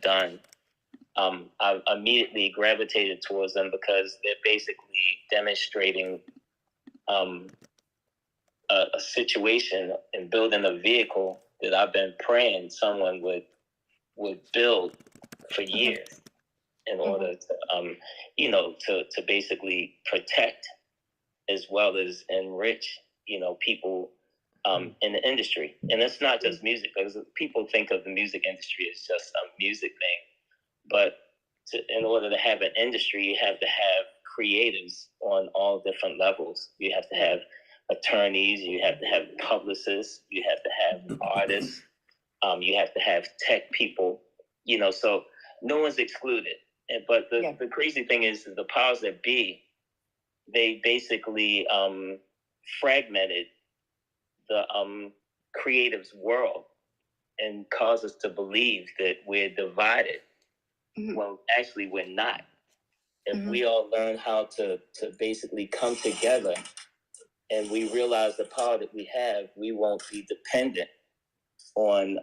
done, I immediately gravitated towards them because they're basically demonstrating a situation and building a vehicle that I've been praying someone would build for years in order to, to basically protect as well as enrich, people in the industry. And it's not just music, because people think of the music industry as just a music thing. But in order to have an industry, you have to have creatives on all different levels. You have to have attorneys, you have to have publicists, you have to have artists, you have to have tech people, so no one's excluded. But the crazy thing is the powers that be, they basically fragmented the creatives world and cause us to believe that we're divided. Well, actually we're not. If we all learn how to basically come together and we realize the power that we have, we won't be dependent on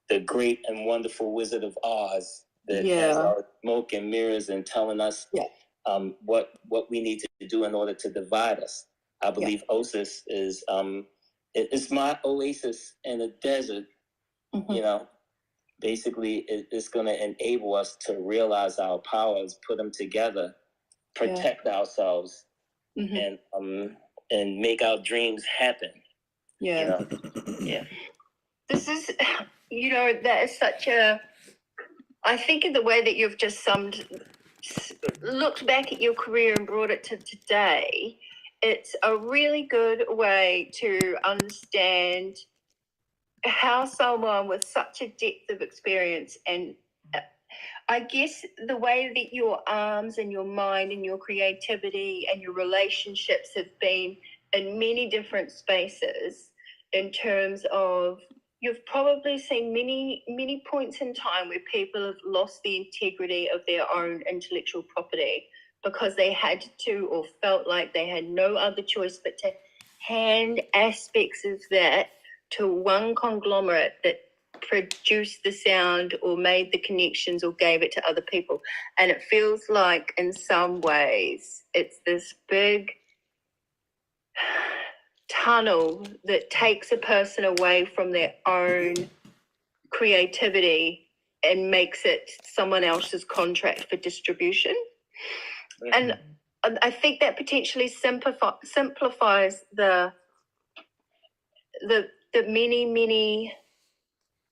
the great and wonderful Wizard of Oz that has our smoke and mirrors and telling us what we need to do in order to divide us. I believe OSIS is it's my oasis in the desert. Basically it's going to enable us to realize our powers, put them together, protect ourselves, and make our dreams happen. This is, that is such a, I think in the way that you've just looked back at your career and brought it to today, it's a really good way to understand how someone with such a depth of experience, and I guess the way that your arms and your mind and your creativity and your relationships have been in many different spaces, in terms of, you've probably seen many points in time where people have lost the integrity of their own intellectual property because they had to, or felt like they had no other choice but to hand aspects of that to one conglomerate that produced the sound or made the connections or gave it to other people. And it feels like in some ways it's this big tunnel that takes a person away from their own creativity and makes it someone else's contract for distribution. And I think that potentially simplifies the many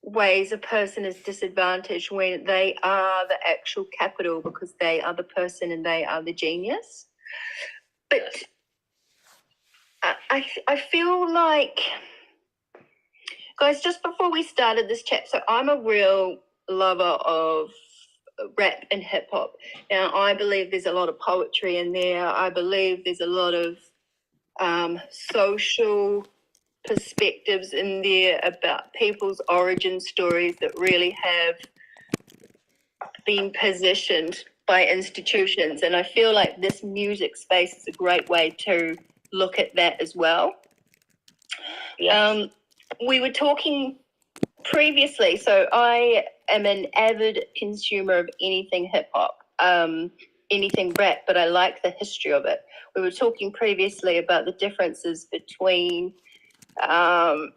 ways a person is disadvantaged when they are the actual capital, because they are the person and they are the genius. But I feel like, guys, just before we started this chat, so I'm a real lover of rap and hip hop. Now, I believe there's a lot of poetry in there. I believe there's a lot of social perspectives in there about people's origin stories that really have been positioned by institutions. And I feel like this music space is a great way to look at that as well. We were talking previously, so I am an avid consumer of anything hip-hop, anything rap, but I like the history of it. We were talking previously about the differences between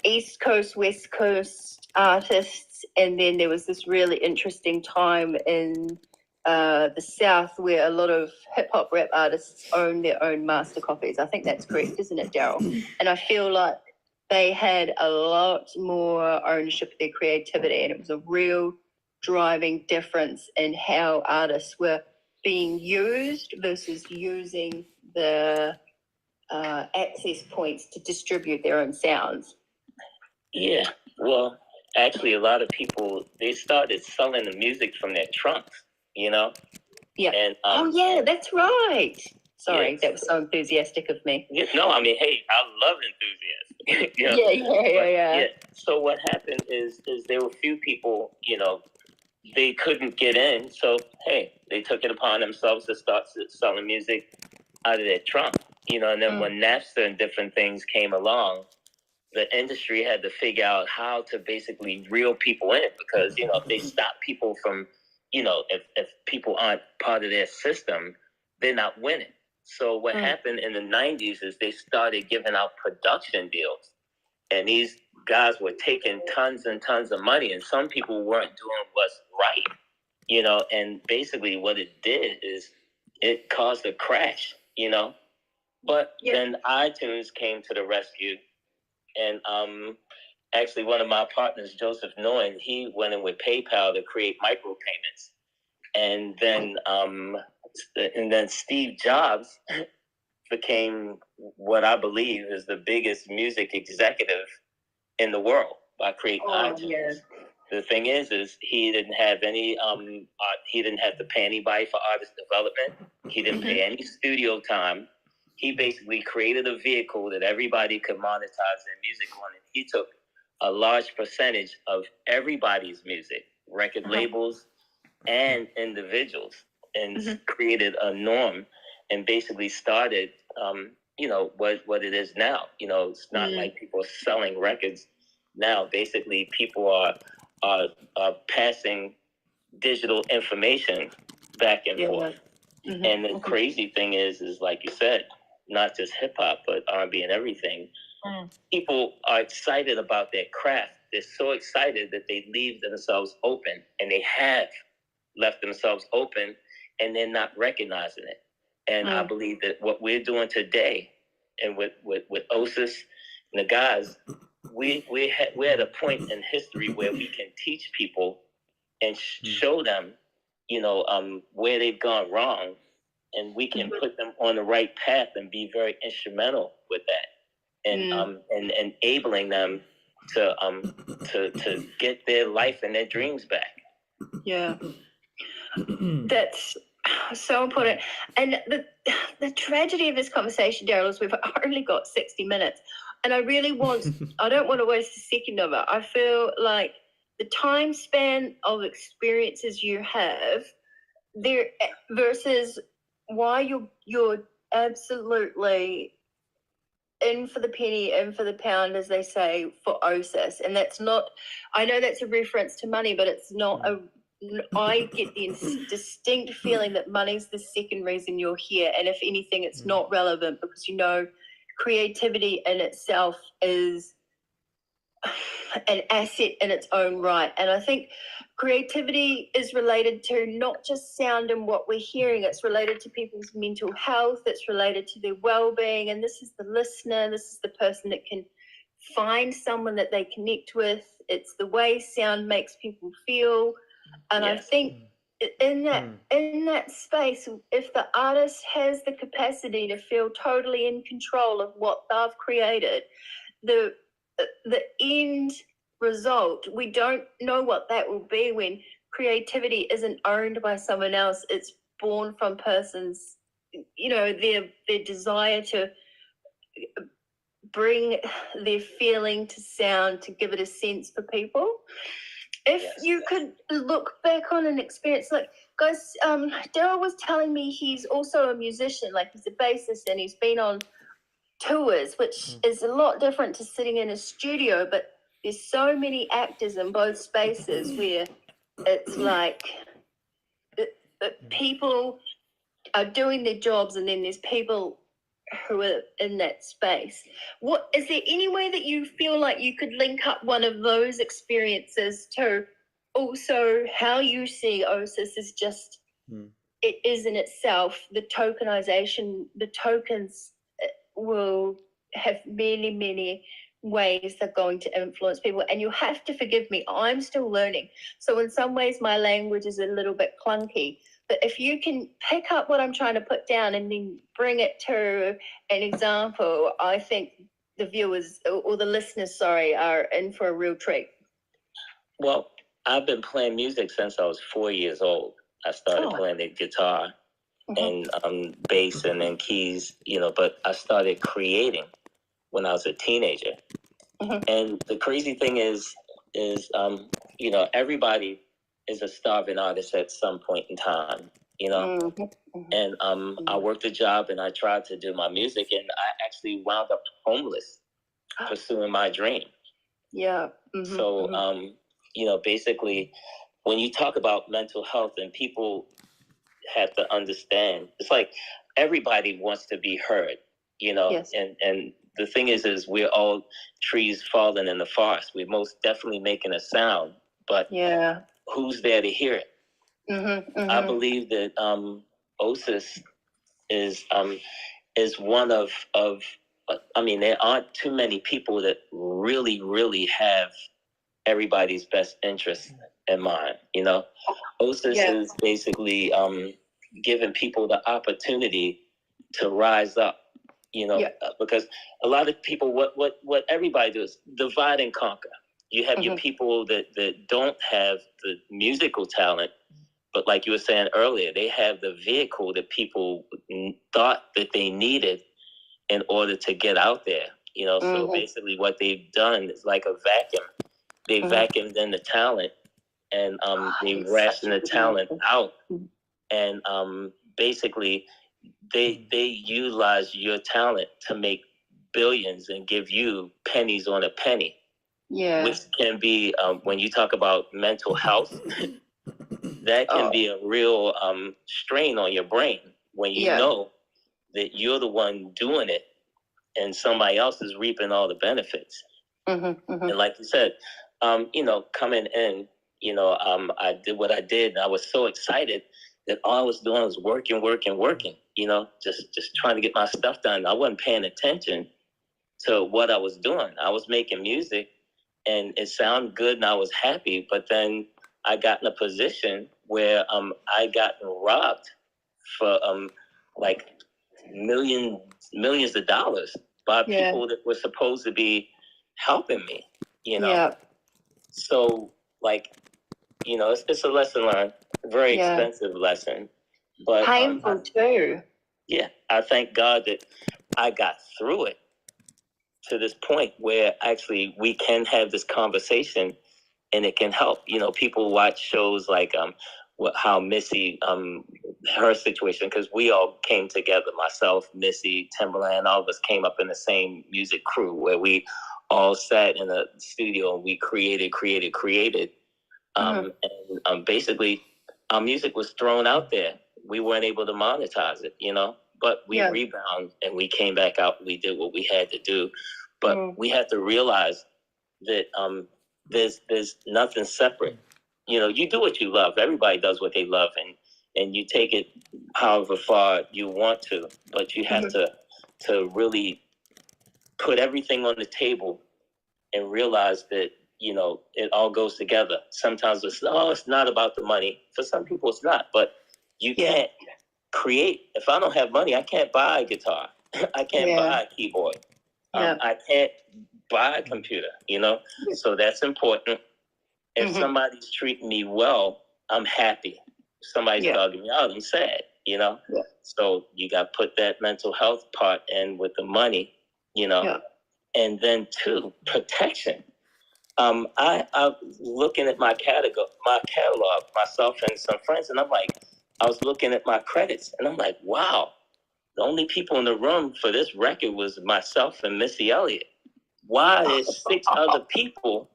East Coast, West Coast artists, and then there was this really interesting time in the South where a lot of hip-hop rap artists own their own master copies. I think that's correct, isn't it, Darryl? And I feel like they had a lot more ownership of their creativity, and it was a real driving difference in how artists were being used versus using the access points to distribute their own sounds. Yeah, well, actually, a lot of people, they started selling the music from their trunks, Yeah. And, that's right. Sorry, that was so enthusiastic of me. Yeah, no, I mean, hey, I love enthusiasm. Yeah. So what happened is there were a few people, they couldn't get in. So, hey, they took it upon themselves to start selling music out of their trunk, and then when Napster and different things came along, the industry had to figure out how to basically reel people in, because, you know, if they stop people from, you know, if people aren't part of their system, they're not winning. So what happened in the 90s is they started giving out production deals, and these guys were taking tons and tons of money, and some people weren't doing what's right, you know, and basically what it did is it caused a crash, you know. But then iTunes came to the rescue, and actually one of my partners, Joseph Nguyen, he went in with PayPal to create micropayments. And then Steve Jobs became what I believe is the biggest music executive in the world by creating iTunes. Yeah. The thing is he didn't have any he didn't have to pay anybody for artist development. He didn't pay any studio time. He basically created a vehicle that everybody could monetize their music on, and he took a large percentage of everybody's music, record labels and individuals, and created a norm, and basically started you know, what it is now. You know, it's not like people are selling records now. Basically, people are passing digital information back and forth. And the crazy thing is like you said, not just hip hop, but R&B and everything. People are excited about their craft. They're so excited that they leave themselves open, and they have left themselves open, and they're not recognizing it. And I believe that what we're doing today, and with OSIS and the guys, we're at a point in history where we can teach people and show them, you know, where they've gone wrong, and we can put them on the right path and be very instrumental with that, and enabling them to get their life and their dreams back. Yeah, that's so important. And the tragedy of this conversation, Darryl, is we've only got 60 minutes, and I really want I don't want to waste a second of it. I feel like the time span of experiences you have there versus why you're absolutely in for the penny, in for the pound, as they say, for OSIS. And that's not, I know that's a reference to money, but it's not I get the distinct feeling that money's the second reason you're here. And if anything, it's not relevant, because, you know, creativity in itself is an asset in its own right. And I think creativity is related to not just sound and what we're hearing, it's related to people's mental health, it's related to their well-being, and this is the listener, this is the person that can find someone that they connect with. It's the way sound makes people feel. And I think in that space, if the artist has the capacity to feel totally in control of what they've created, the end result, we don't know what that will be when creativity isn't owned by someone else. It's born from persons, you know, their desire to bring their feeling to sound, to give it a sense for people. If you could look back on an experience, like, guys, Darryl was telling me he's also a musician, like he's a bassist, and he's been on tours, which is a lot different to sitting in a studio, but there's so many actors in both spaces where it's like people are doing their jobs, and then there's people who are in that space. What is there any way that you feel like you could link up one of those experiences to also how you see OSIS is just it is in itself, the tokenization, the tokens will have many, many ways they're going to influence people. And you have to forgive me, I'm still learning. So in some ways my language is a little bit clunky. But if you can pick up what I'm trying to put down and then bring it to an example, I think the viewers or the listeners, are in for a real treat. Well, I've been playing music since I was 4 years old. I started playing the guitar and bass and then keys, you know, but I started creating when I was a teenager. And the crazy thing is, you know, everybody is a starving artist at some point in time, you know. And I worked a job and I tried to do my music, and I actually wound up homeless pursuing my dream. Yeah. So, basically, when you talk about mental health, and people have to understand, it's like everybody wants to be heard, Yes. and the thing is we're all trees falling in the forest. We're most definitely making a sound, but who's there to hear it? I believe that OSIS is one of there aren't too many people that really have everybody's best interest in mind. OSIS is basically giving people the opportunity to rise up. Because a lot of people, what everybody does, divide and conquer. You have your people that don't have the musical talent, but like you were saying earlier, they have the vehicle that people thought that they needed in order to get out there. So basically what they've done is like a vacuum. They vacuumed in the talent, and they rationed the talent out. And basically they utilize your talent to make billions and give you pennies on a penny. Yeah. Which can be, when you talk about mental health, that can be a real strain on your brain when you know that you're the one doing it and somebody else is reaping all the benefits. And like you said, coming in, I did what I did, and I was so excited that all I was doing was working, just trying to get my stuff done. I wasn't paying attention to what I was doing. I was making music, and it sounded good, and I was happy. But then I got in a position where I got robbed for like millions of dollars by people that were supposed to be helping me. So it's a lesson learned, a very expensive lesson, but painful too. Yeah, I thank God that I got through it to this point where actually we can have this conversation and it can help. People watch shows like how Missy, her situation, because we all came together, myself, Missy, Timberland, all of us came up in the same music crew where we all sat in a studio and we created. And basically our music was thrown out there. We weren't able to monetize it, but we rebound and we came back out and we did what we had to do. But we have to realize that there's nothing separate. You do what you love. Everybody does what they love, and you take it however far you want to, but you have to really put everything on the table and realize that it all goes together. Sometimes it's not about the money. For some people it's not, but you can't create. If I don't have money, I can't buy a guitar. I can't buy a keyboard. I can't buy a computer, so that's important. If somebody's treating me well, I'm happy. If somebody's dogging me out, I'm sad, so you got to put that mental health part in with the money, and then two, protection. I was looking at my catalog, myself and some friends, and I was looking at my credits, and I'm like, wow, the only people in the room for this record was myself and Missy Elliott. Why there's 6 other people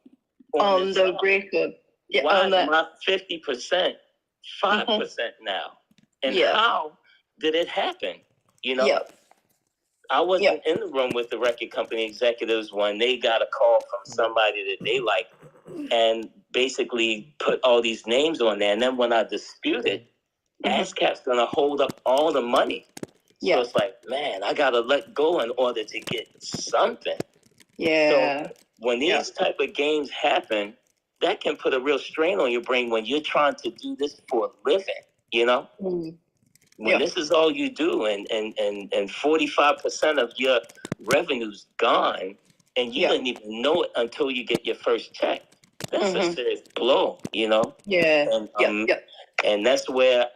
on the record? Yeah, why is my 50% 5% now? And how did it happen? I wasn't in the room with the record company executives when they got a call from somebody that they liked and basically put all these names on there. And then when I disputed, ASCAP's going to hold up all the money. So it's like, man, I got to let go in order to get something. Yeah. So when these type of games happen, that can put a real strain on your brain when you're trying to do this for a living, When this is all you do and 45% of your revenue's gone and you didn't even know it until you get your first check. That's a serious blow, Yeah. And that's where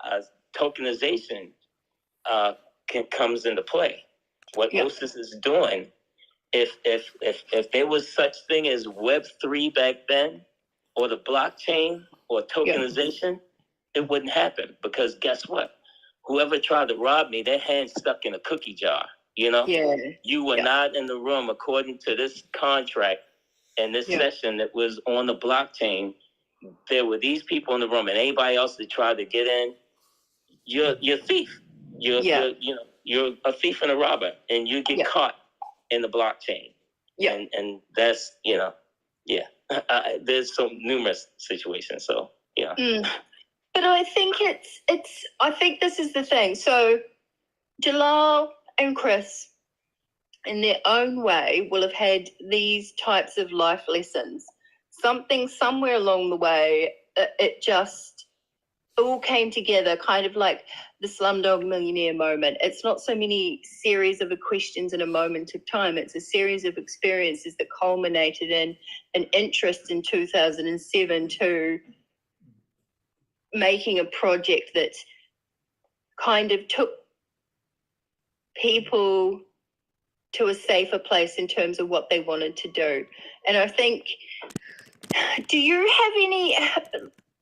tokenization comes into play. What OSIS is doing, if there was such thing as Web3 back then, or the blockchain or tokenization, it wouldn't happen, because guess what? Whoever tried to rob me, their hand's stuck in a cookie jar. You know, Yeah. you were not in the room according to this contract and this session that was on the blockchain. There were these people in the room, and anybody else that tried to get in, you're a thief. You're a thief and a robber, and you get caught in the blockchain. Yeah, and that's there's so numerous situations. So yeah. But I think I think this is the thing. So Jalal and Chris, in their own way, will have had these types of life lessons. Something somewhere along the way, it just all came together, kind of like the Slumdog Millionaire moment. It's not so many series of questions in a moment of time. It's a series of experiences that culminated in an interest in 2007 to making a project that kind of took people to a safer place in terms of what they wanted to do. And I think, do you have any,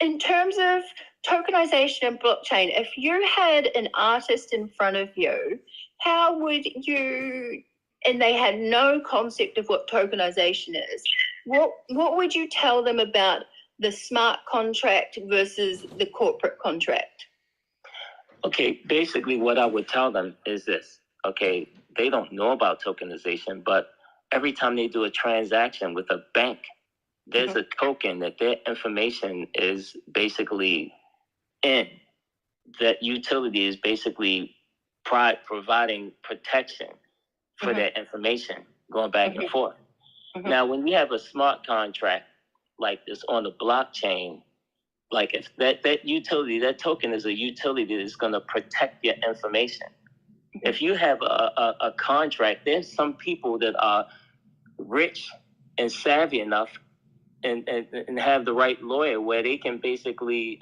in terms of tokenization and blockchain, if you had an artist in front of you, how would you, and they had no concept of what tokenization is, what would you tell them about the smart contract versus the corporate contract? Okay, basically what I would tell them is this. Okay, they don't know about tokenization, but every time they do a transaction with a bank, there's a token that their information is basically in. That utility is basically providing protection for their information going back and forth. Now, when you have a smart contract like this on the blockchain, like if that utility, that token is a utility that's going to protect your information. If you have a contract, there's some people that are rich and savvy enough and have the right lawyer where they can basically,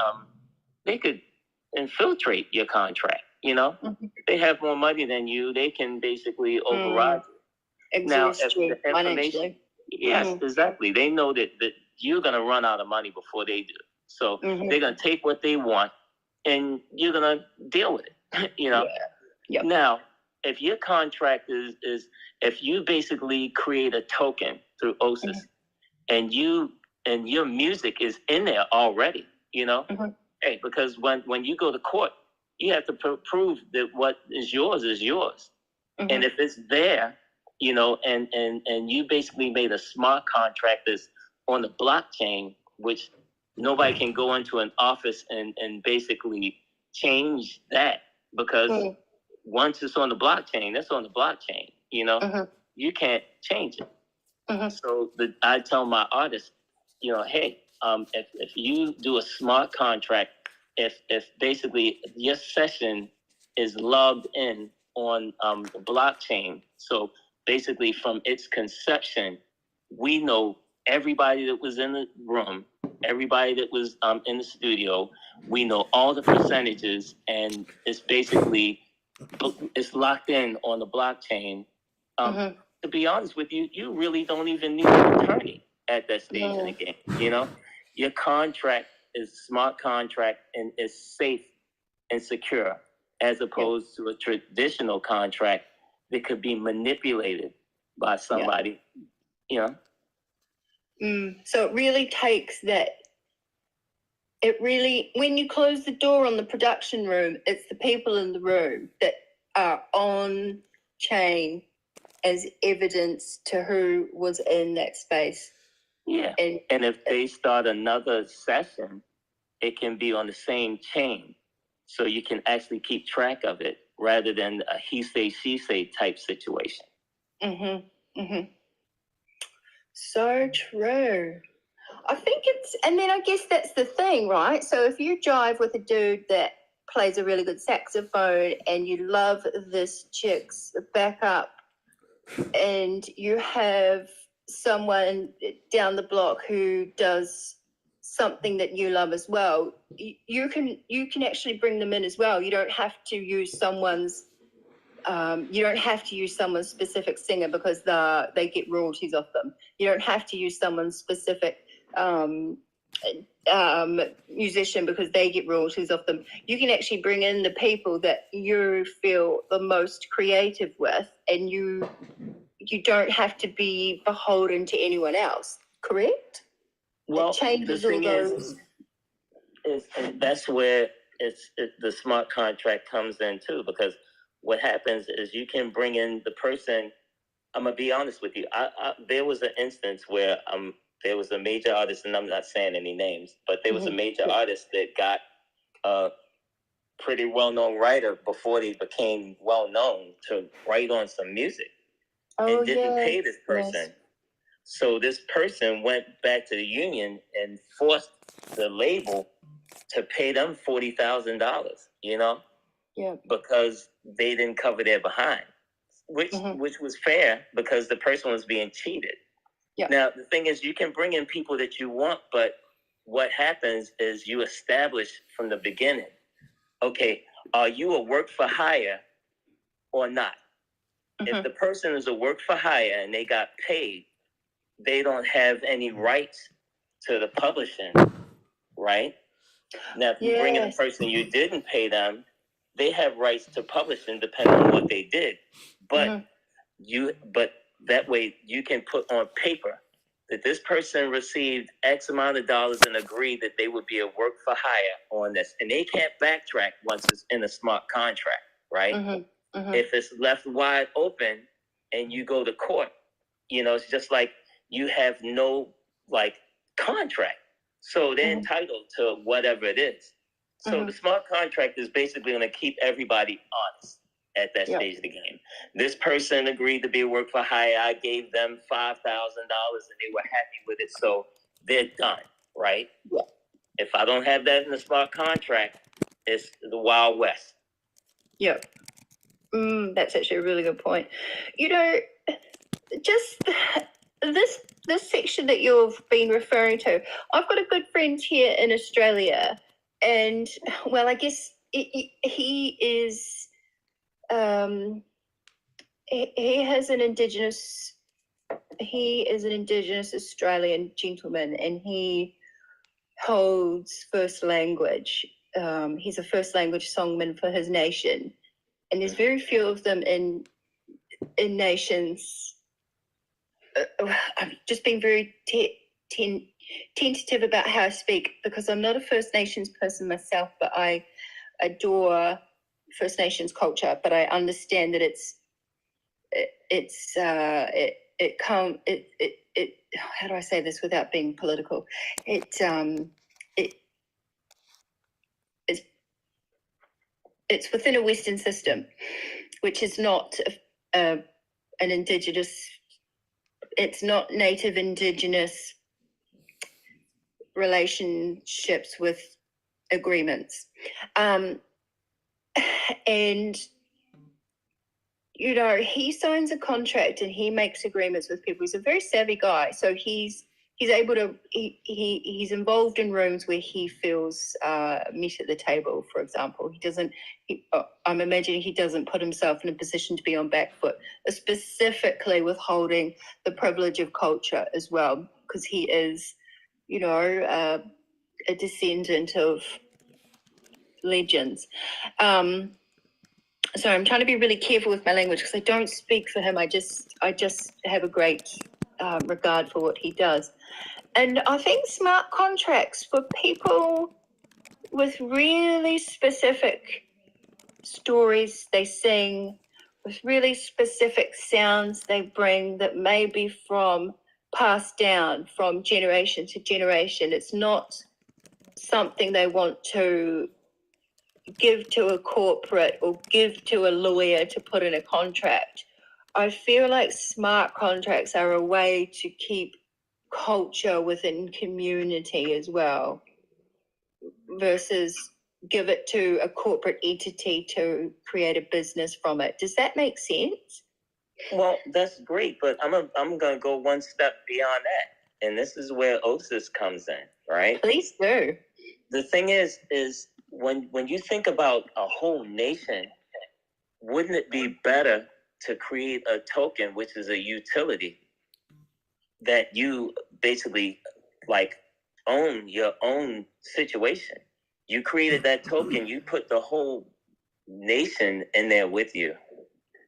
they could infiltrate your contract, you know? They have more money than you, they can basically override you. Now, if the information, yes, exactly. They know that you're going to run out of money before they do. So they're going to take what they want and you're going to deal with it, you know? Yeah. Yep. Now, if your contract is if you basically create a token through OSIS and your music is in there already, you know? Hey, because when you go to court, you have to prove that what is yours is yours. And if it's there, you know, and you basically made a smart contract that's on the blockchain, which nobody can go into an office and basically change that because once it's on the blockchain, that's on the blockchain, you know, you can't change it. So I tell my artists, you know, hey, if you do a smart contract, if basically your session is logged in on the blockchain, so basically from its conception, we know everybody that was in the room, everybody that was in the studio, we know all the percentages, and it's basically, it's locked in on the blockchain. To be honest with you, you really don't even need an attorney at that stage in the game, you know? Your contract is a smart contract and is safe and secure as opposed to a traditional contract that could be manipulated by somebody, you know? So it really takes that. It really, when you close the door on the production room, it's the people in the room that are on chain as evidence to who was in that space. Yeah. And if they start another session, it can be on the same chain. So you can actually keep track of it rather than a he say, she say type situation. So true. I think and then I guess that's the thing, right? So if you jive with a dude that plays a really good saxophone and you love this chick's backup and you have someone down the block who does something that you love as well, you can actually bring them in as well. You don't have to use someone's specific singer because they get royalties off them. You don't have to use someone's specific musician because they get royalties off them. You can actually bring in the people that you feel the most creative with, and you don't have to be beholden to anyone else. Correct? Well, it changes the thing all those. is that's where the smart contract comes in too, because what happens is you can bring in the person. I'm gonna be honest with you. There was an instance where there was a major artist, and I'm not saying any names, but there was a major artist that got a pretty well-known writer before they became well-known to write on some music, and didn't pay this person. Yes. So this person went back to the union and forced the label to pay them $40,000. Because they didn't cover their behind. Which was fair because the person was being cheated. Yeah. Now, the thing is, you can bring in people that you want, but what happens is you establish from the beginning, okay, are you a work for hire or not? If the person is a work for hire and they got paid, they don't have any rights to the publishing, right? Now, if you bring in a person you didn't pay them, they have rights to publishing depending on what they did. But but that way you can put on paper that this person received X amount of dollars and agreed that they would be a work for hire on this. And they can't backtrack once it's in a smart contract, right? If it's left wide open and you go to court, it's just like you have no contract. So they're entitled to whatever it is. So the smart contract is basically going to keep everybody honest at that stage of the game. This person agreed to be a work for hire. I gave them $5,000 and they were happy with it. So they're done, right? Yeah. If I don't have that in the smart contract, it's the Wild West. Yeah. That's actually a really good point. Just this section that you've been referring to, I've got a good friend here in Australia, and well, I guess he is. He is an Indigenous Australian gentleman, and he holds first language. He's a first language songman for his nation, and there's very few of them in nations. I'm just being very tentative about how I speak because I'm not a First Nations person myself, but I adore First Nations culture. But I understand that how do I say this without being political? It's within a Western system, which is not an Indigenous. It's not Native Indigenous relationships with agreements. And, he signs a contract and he makes agreements with people. He's a very savvy guy. So he's able to, he's involved in rooms where he feels meat at the table, for example. I'm imagining he doesn't put himself in a position to be on back foot, specifically withholding the privilege of culture as well, because he is, a descendant of legends. So I'm trying to be really careful with my language because I don't speak for him. I just have a great regard for what he does. And I think smart contracts for people with really specific stories they sing, with really specific sounds they bring that may be passed down from generation to generation. It's not something they want to give to a corporate or give to a lawyer to put in a contract. I feel like smart contracts are a way to keep culture within community as well, versus give it to a corporate entity to create a business from it. Does that make sense? Well, that's great, but I'm going to go one step beyond that. And this is where OSIS comes in, right? Please do. The thing is when you think about a whole nation, wouldn't it be better to create a token, which is a utility, that you basically own your own situation. You created that token. You put the whole nation in there with you,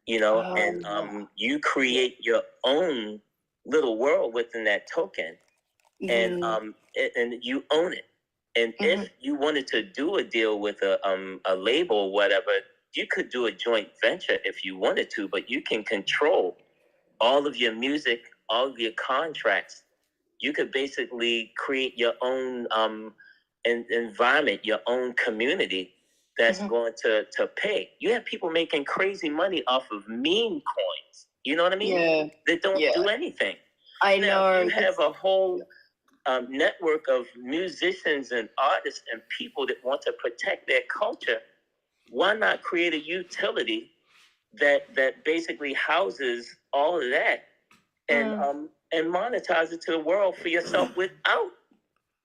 and you create your own little world within that token, and you own it. And if you wanted to do a deal with a label or whatever, you could do a joint venture if you wanted to, but you can control all of your music, all of your contracts. You could basically create your own environment, your own community that's going to pay. You have people making crazy money off of meme coins. You know what I mean? Yeah. That don't do anything. I know. You have a whole network of musicians and artists and people that want to protect their culture. Why not create a utility that basically houses all of that and monetize it to the world for yourself without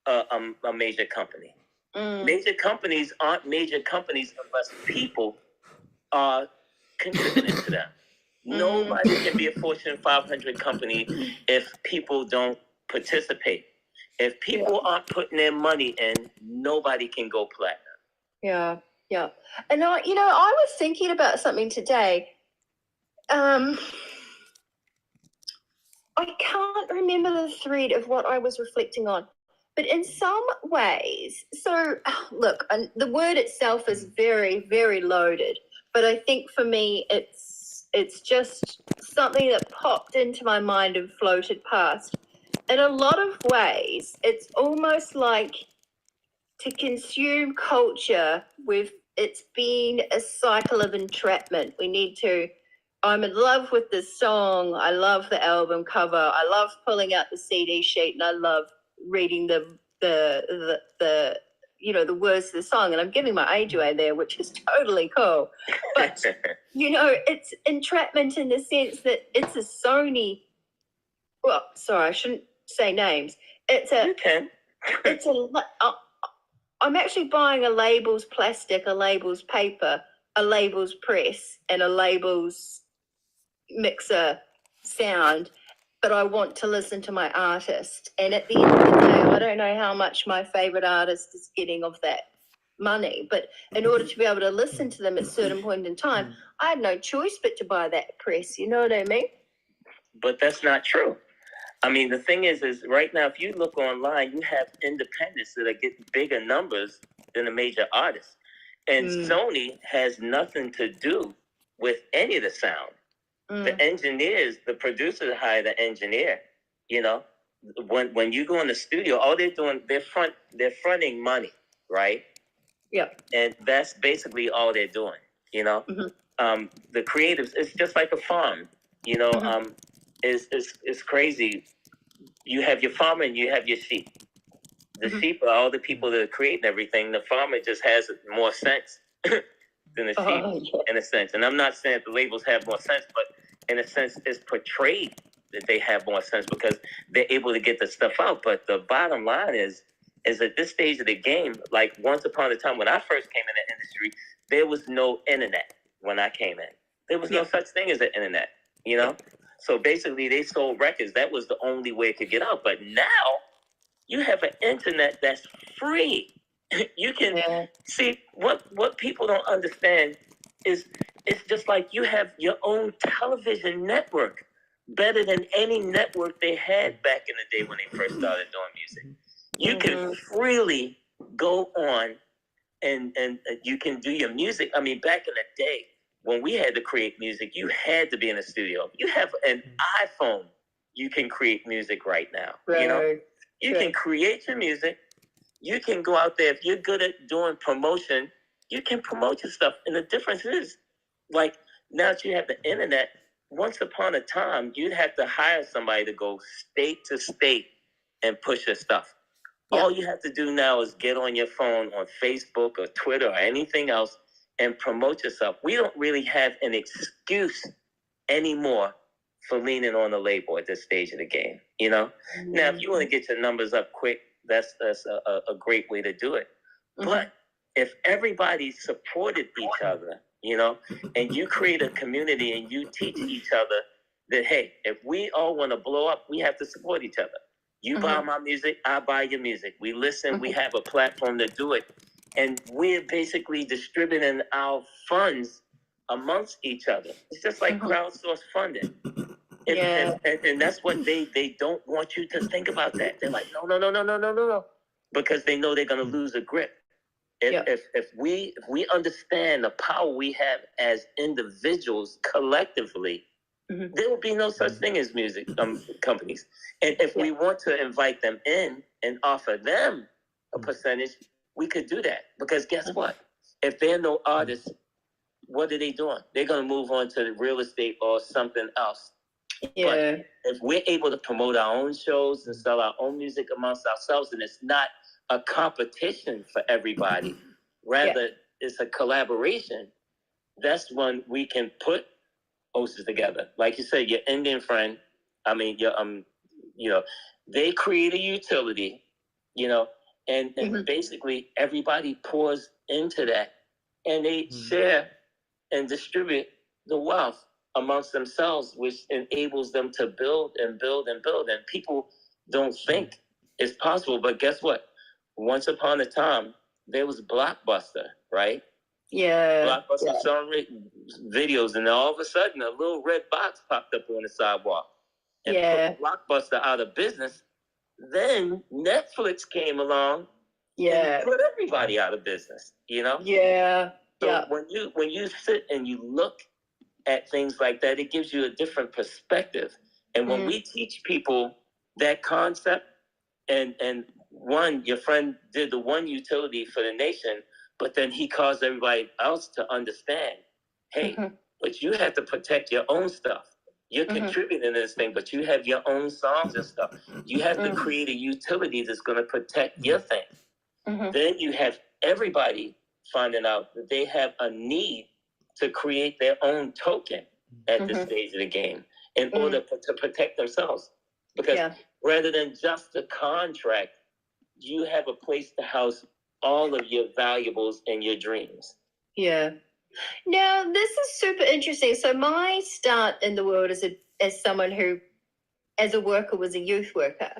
a major company? Major companies aren't major companies unless people are contributing to them. Nobody can be a Fortune 500 company if people don't participate. If people aren't putting their money in, nobody can go platinum. Yeah. And I was thinking about something today. I can't remember the thread of what I was reflecting on, but in some ways, so look, the word itself is very, very loaded, but I think for me, it's just something that popped into my mind and floated past. In a lot of ways, it's almost like to consume culture with it's been a cycle of entrapment. I'm in love with this song. I love the album cover. I love pulling out the CD sheet, and I love reading the words of the song. And I'm giving my age away there, which is totally cool. But it's entrapment in the sense that it's a Sony. Well, sorry, I shouldn't say names. I'm actually buying a label's plastic, a label's paper, a label's press, and a label's mixer sound, but I want to listen to my artist. And at the end of the day, I don't know how much my favorite artist is getting of that money, but in order to be able to listen to them at a certain point in time, I had no choice but to buy that press. You know what I mean? But that's not true. I mean, the thing is right now, if you look online, you have independents that are getting bigger numbers than the major artists. And Sony has nothing to do with any of the sound. The engineers, the producers hire the engineer. When you go in the studio, all they're doing, they're fronting money, right? Yeah. And that's basically all they're doing. The creatives, it's just like a farm. It's crazy. You have your farmer and you have your sheep. The sheep are all the people that are creating everything. The farmer just has more sense than the sheep, in a sense. And I'm not saying the labels have more sense, but in a sense, it's portrayed that they have more sense because they're able to get the stuff out. But the bottom line is at this stage of the game, like once upon a time when I first came in the industry, there was no internet when I came in. There was no such thing as the internet, So basically, they sold records. That was the only way it could get out. But now, you have an internet that's free. You can see what people don't understand is it's just like you have your own television network, better than any network they had back in the day when they first started doing music. You can freely go on and you can do your music. I mean, back in the day, when we had to create music, you had to be in a studio. You have an iPhone. You can create music right now. Right. You can create your music. You can go out there. If you're good at doing promotion, you can promote your stuff. And the difference is, like, now that you have the internet, once upon a time, you'd have to hire somebody to go state to state and push your stuff. Yeah. All you have to do now is get on your phone on Facebook or Twitter or anything else and promote yourself. We don't really have an excuse anymore for leaning on the label at this stage of the game, Now, if you want to get your numbers up quick, that's a great way to do it. But if everybody supported each other, and you create a community and you teach each other that, hey, if we all want to blow up, we have to support each other. You buy my music, I buy your music. We listen, we have a platform to do it. And we're basically distributing our funds amongst each other. It's just like crowdsource funding. And that's what they don't want you to think about that. They're like, no. Because they know they're going to lose a grip. If we understand the power we have as individuals collectively, there will be no such thing as music companies. And if we want to invite them in and offer them a percentage, we could do that. Because guess what? If they're no artists, what are they doing? They're going to move on to the real estate or something else. Yeah. But if we're able to promote our own shows and sell our own music amongst ourselves, and it's not a competition for everybody, rather it's a collaboration, that's when we can put OSIS together. Like you said, your Indian friend, they create a utility, and basically everybody pours into that, and they share and distribute the wealth amongst themselves, which enables them to build and build and build. And people don't think it's possible, but guess what? Once upon a time, there was Blockbuster, right? Yeah. Blockbuster selling videos, and all of a sudden, a little red box popped up on the sidewalk and put Blockbuster out of business. Then Netflix came along and put everybody out of business, Yeah. So when you sit and you look at things like that, it gives you a different perspective. And when we teach people that concept, and your friend did the one utility for the nation, but then he caused everybody else to understand, hey, but you have to protect your own stuff. You're contributing to this thing, but you have your own songs and stuff. You have to create a utility that's going to protect your thing. Then you have everybody finding out that they have a need to create their own token at this stage of the game in order to protect themselves. Because rather than just a contract, you have a place to house all of your valuables and your dreams. Yeah. Now, this is super interesting. So my start in the world as someone who, as a worker, was a youth worker.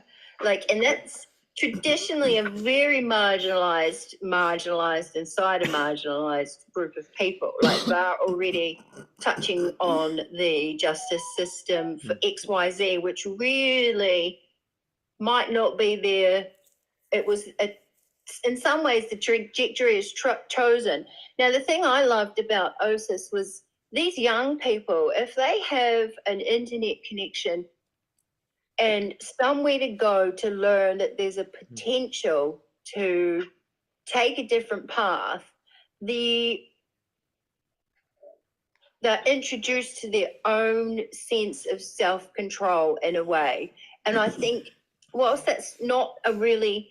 And that's traditionally a very marginalized inside a marginalized group of people. They're already touching on the justice system for XYZ, which really might not be there. It was, in some ways, the trajectory is chosen. Now, the thing I loved about OSIS was these young people, if they have an internet connection and somewhere to go to learn that there's a potential to take a different path, they're introduced to their own sense of self-control in a way. And I think, whilst that's not a really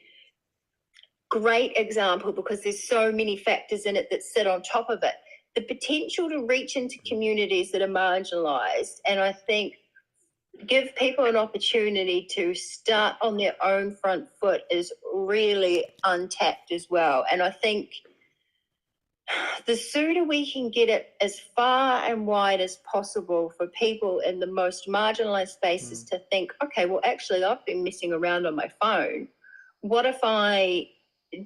great example because there's so many factors in it that sit on top of it, the potential to reach into communities that are marginalized, and I think give people an opportunity to start on their own front foot is really untapped as well. And I think the sooner we can get it as far and wide as possible for people in the most marginalized spaces to think, okay, well, actually, I've been messing around on my phone. What if I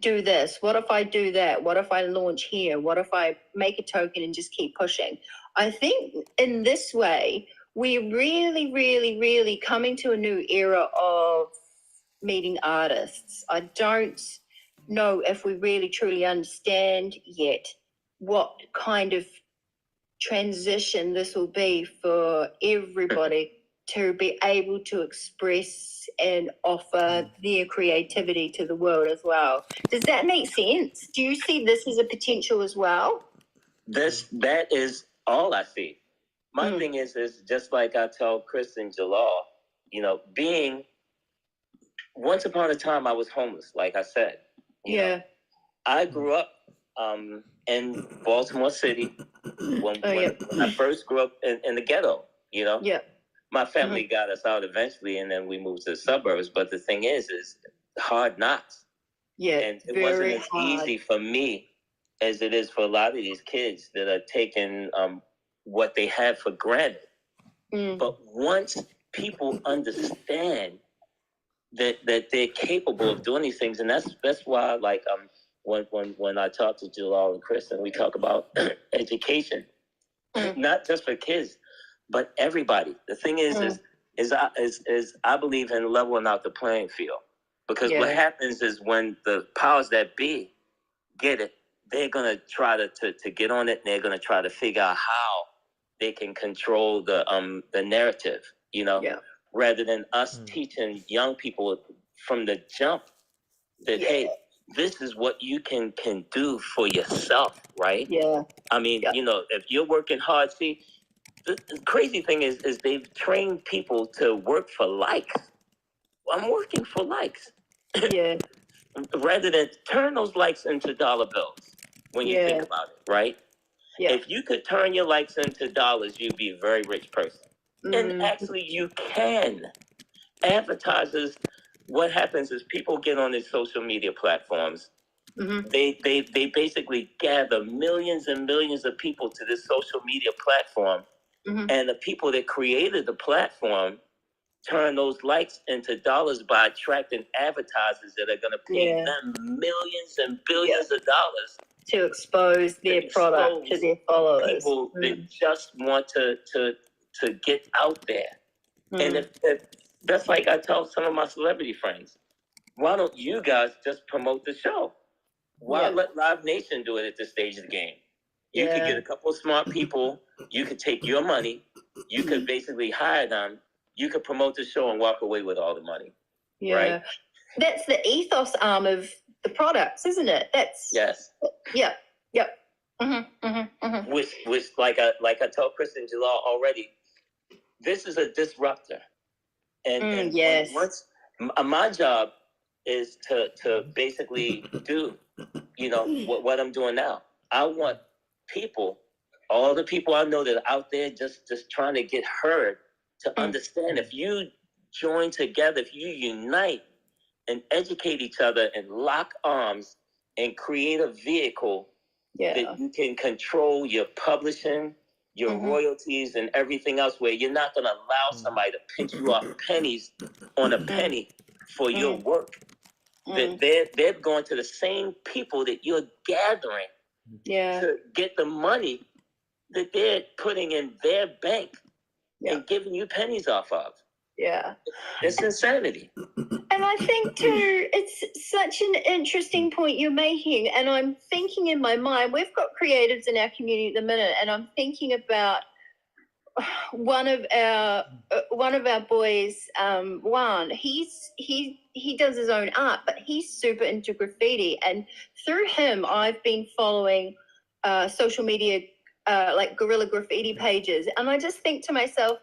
do this? What if I do that? What if I launch here? What if I make a token and just keep pushing? I think in this way, we're really, really, really coming to a new era of meeting artists. I don't know if we really truly understand yet what kind of transition this will be for everybody to be able to express and offer their creativity to the world as well. Does that make sense? Do you see this as a potential as well? That is all I see. My thing is just like I tell Chris and Jalal, being, once upon a time I was homeless, like I said. You know, I grew up in Baltimore City when I first grew up in the ghetto, My family got us out eventually, and then we moved to the suburbs. But the thing is hard knocks. Yeah, and it wasn't as easy for me as it is for a lot of these kids that are taking what they have for granted. But once people understand that they're capable of doing these things, and that's why, like, when I talk to Darryl and Chris, and we talk about education, not just for kids, but everybody. The thing is I believe in leveling out the playing field, because what happens is when the powers that be get it, they're gonna try to get on it, and they're gonna try to figure out how they can control the narrative, rather than us teaching young people from the jump that hey, this is what you can do for yourself, right? Yeah. I mean, if you're working hard, see, the crazy thing is they've trained people to work for likes. I'm working for likes. Yeah. Rather than turn those likes into dollar bills when you think about it, right? Yeah. If you could turn your likes into dollars, you'd be a very rich person. And actually you can. Advertisers, what happens is people get on these social media platforms. They basically gather millions and millions of people to this social media platform. And the people that created the platform turn those likes into dollars by attracting advertisers that are going to pay them millions and billions of dollars to expose their product to their followers. People that just want to get out there. And if that's like I tell some of my celebrity friends, why don't you guys just promote the show? Why let Live Nation do it at this stage of the game? You could get a couple of smart people. You could take your money. You could basically hire them. You could promote the show and walk away with all the money. Yeah. Right? That's the ethos arm of the products, isn't it? That's yes. Yeah. Yep. Which like I told Chris and Jalal already, this is a disruptor. And yes. Once my job is to basically do, what I'm doing now. I want people, all the people I know that are out there just trying to get heard, to understand if you join together, if you unite and educate each other and lock arms and create a vehicle that you can control your publishing, your royalties, and everything else, where you're not going to allow somebody to pinch you off pennies on a penny for your work. That they're going to the same people that you're gathering to get the money that they're putting in their bank and giving you pennies off of. Yeah. It's insanity. And I think, too, it's such an interesting point you're making. And I'm thinking in my mind, we've got creatives in our community at the minute, and I'm thinking about one of our boys, Juan. He does his own art, but he's super into graffiti. And through him, I've been following social media, like guerrilla graffiti pages. And I just think to myself,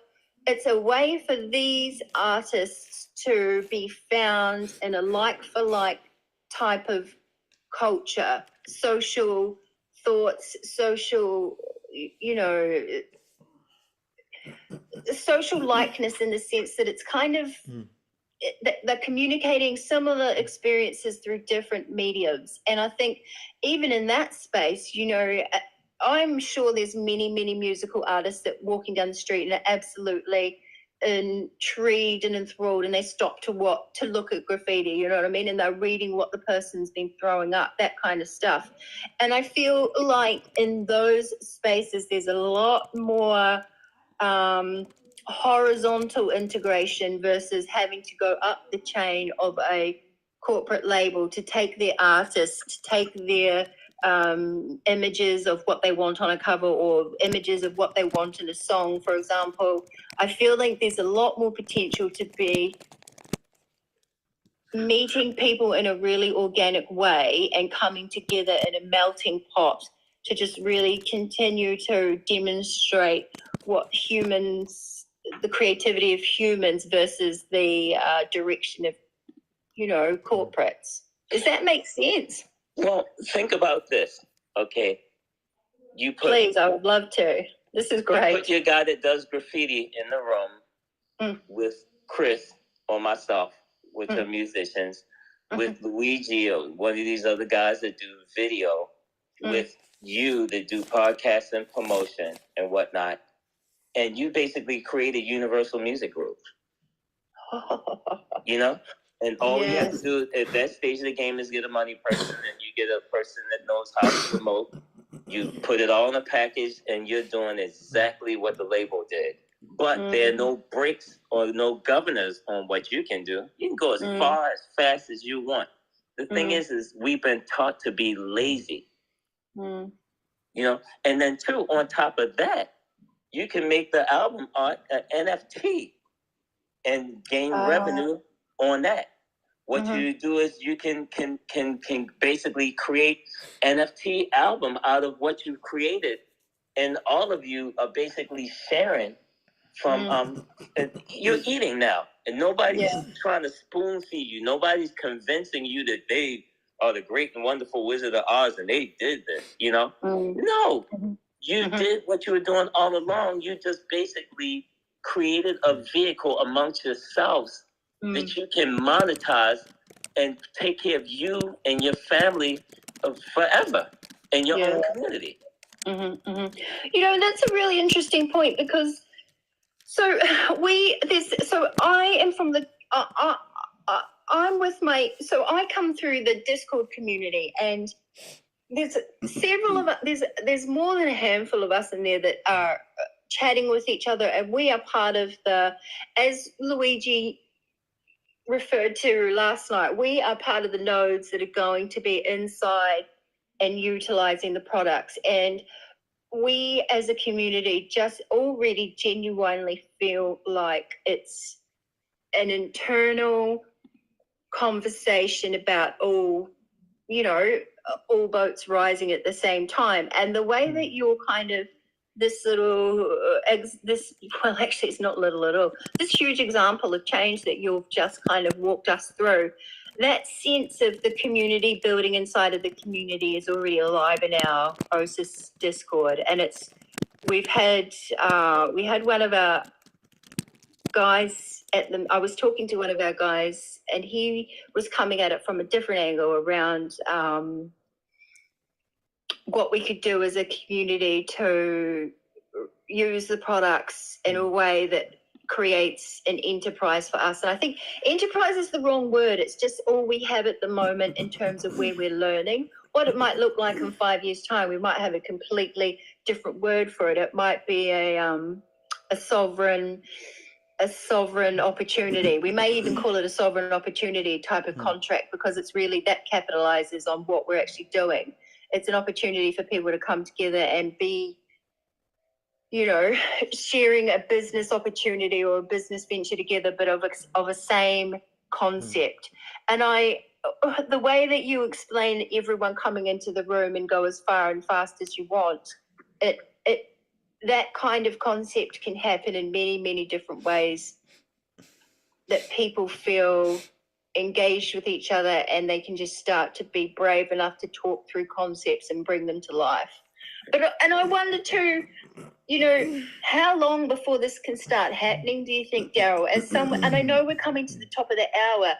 it's a way for these artists to be found in a like-for-like type of culture, social thoughts, social, social likeness, in the sense that it's kind of, they're communicating similar experiences through different mediums. And I think even in that space, I'm sure there's many, many musical artists that walking down the street and are absolutely intrigued and enthralled, and they stop to look at graffiti, you know what I mean? And they're reading what the person's been throwing up, that kind of stuff. And I feel like in those spaces, there's a lot more horizontal integration versus having to go up the chain of a corporate label to take their artists, to take their images of what they want on a cover, or images of what they want in a song, for example. I feel like there's a lot more potential to be meeting people in a really organic way and coming together in a melting pot to just really continue to demonstrate what the creativity of humans versus the direction of, corporates. Does that make sense? Well, think about this, okay? Please, I would love to. This is great. You put your guy that does graffiti in the room with Chris or myself, with the musicians, with Luigi or one of these other guys that do video, with you that do podcast and promotion and whatnot, and you basically create a universal music group. And all you have to do at that stage of the game is get a money person, and you get a person that knows how to promote. You put it all in a package, and you're doing exactly what the label did. But there are no brakes or no governors on what you can do. You can go as far, as fast as you want. The thing is we've been taught to be lazy. You know, and then too, on top of that, you can make the album art an NFT and gain revenue on that. What you do is you can basically create NFT album out of what you created, and all of you are basically sharing from you're eating now, and nobody's trying to spoon feed you. Nobody's convincing you that they are the great and wonderful Wizard of Oz and they did this. You know, no, you did what you were doing all along. You just basically created a vehicle amongst yourselves that you can monetize and take care of you and your family forever in your own community. You know, that's a really interesting point, because I am from the I'm with my, so I come through the Discord community, and there's several of us, there's more than a handful of us in there that are chatting with each other, and we are part of the, as Luigi referred to last night, we are part of the nodes that are going to be inside and utilizing the products. And we as a community just already genuinely feel like it's an internal conversation about all boats rising at the same time. And the way that you're kind of this actually it's not little at all, this huge example of change that you've just kind of walked us through, that sense of the community building inside of the community is already alive in our OSIS Discord. And we had one of our guys I was talking to one of our guys, and he was coming at it from a different angle around what we could do as a community to use the products in a way that creates an enterprise for us. And I think enterprise is the wrong word. It's just all we have at the moment in terms of where we're learning. What it might look like in 5 years' time, we might have a completely different word for it. It might be a sovereign opportunity. We may even call it a sovereign opportunity type of contract, because it's really that capitalizes on what we're actually doing. It's an opportunity for people to come together and be, sharing a business opportunity or a business venture together, but of a same concept. And the way that you explain everyone coming into the room and go as far and fast as you want, that kind of concept can happen in many, many different ways, that people feel engaged with each other and they can just start to be brave enough to talk through concepts and bring them to life. And I wonder too, how long before this can start happening, do you think, Darryl? And I know we're coming to the top of the hour,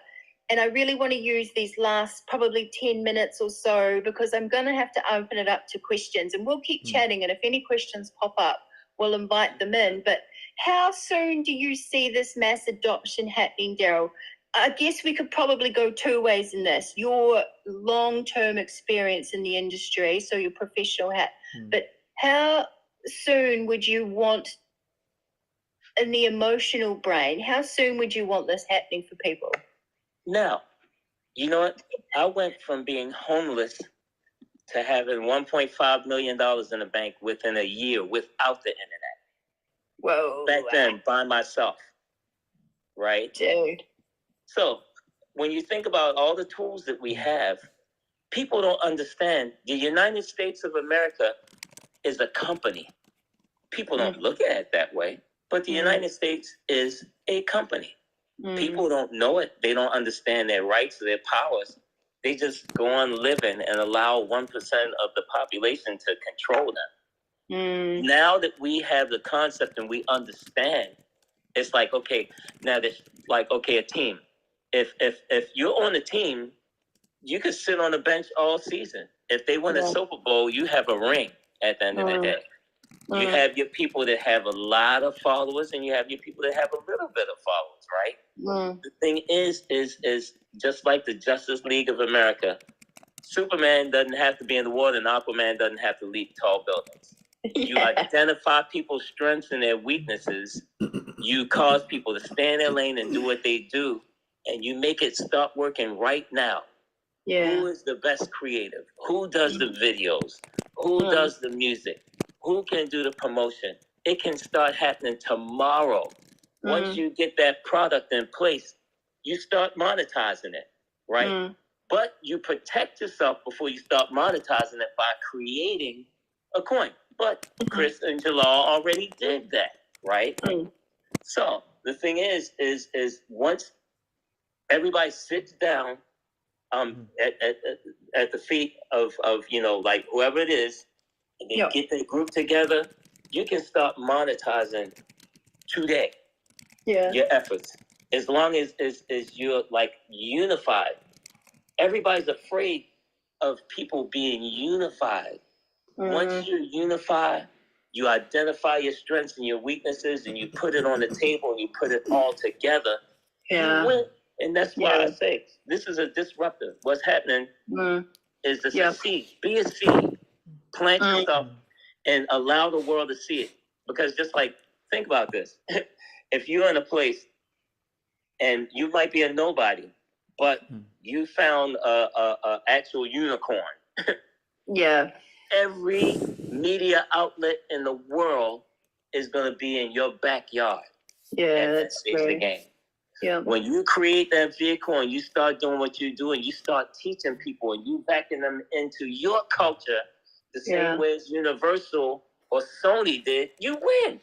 and I really want to use these last probably 10 minutes or so, because I'm going to have to open it up to questions, and we'll keep chatting. And if any questions pop up, we'll invite them in. But how soon do you see this mass adoption happening, Darryl? I guess we could probably go two ways in this. Your long-term experience in the industry, so your professional hat, but how soon would you want, in the emotional brain, how soon would you want this happening for people? Now, you know what? I went from being homeless to having $1.5 million in the bank within a year without the internet. Whoa. Back then, by myself. Right? Dude. So, when you think about all the tools that we have, people don't understand the United States of America is a company. People don't look at it that way, but the United States is a company. People don't know it. They don't understand their rights, their powers. They just go on living and allow 1% of the population to control them. Now that we have the concept and we understand, it's like, okay, now there's like, okay, a team. If you're on a team, you could sit on the bench all season. If they win a Super Bowl, you have a ring at the end of the day. You have your people that have a lot of followers, and you have your people that have a little bit of followers, right? The thing is just like the Justice League of America. Superman doesn't have to be in the water, and Aquaman doesn't have to leap tall buildings. You identify people's strengths and their weaknesses. You cause people to stay in their lane and do what they do, and you make it start working right now. Who is the best creative? Who does the videos? Who does the music? Who can do the promotion? It can start happening tomorrow. Once you get that product in place, you start monetizing it, right? But you protect yourself before you start monetizing it by creating a coin. But Chris and Jalal already did that, right? So the thing is once everybody sits down at the feet of like whoever it is, and they get their group together, you can start monetizing today. Your efforts, as long as you're like unified. Everybody's afraid of people being unified. Once you're unified, you identify your strengths and your weaknesses, and you put it on the table, and you put it all together. You win. And that's why I say this is a disruptor. What's happening is a seed. Be a seed. Plant yourself and allow the world to see it. Because just like, think about this. If you're in a place and you might be a nobody, but you found a actual unicorn. Every media outlet in the world is going to be in your backyard. That's the game. When you create that vehicle and you start doing what you do, and you start teaching people, and you backing them into your culture the same way as Universal or Sony did, you win.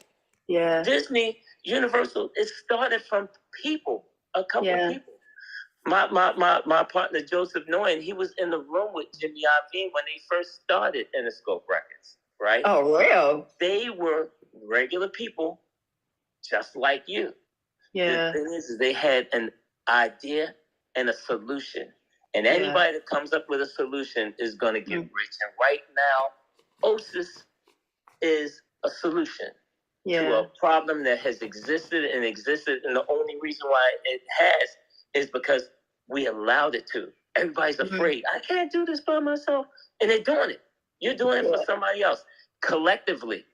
Disney, Universal, it started from people, a couple of people. My partner Joseph Noyan, he was in the room with Jimmy Iovine when they first started Interscope Records, right? Oh, real? They were regular people, just like you. The thing is they had an idea and a solution, and anybody that comes up with a solution is going to get rich. And right now, OSIS is a solution to a problem that has existed, and the only reason why it has is because we allowed it to. Everybody's afraid. I can't do this by myself. And they're doing it. You're doing it for somebody else. Collectively,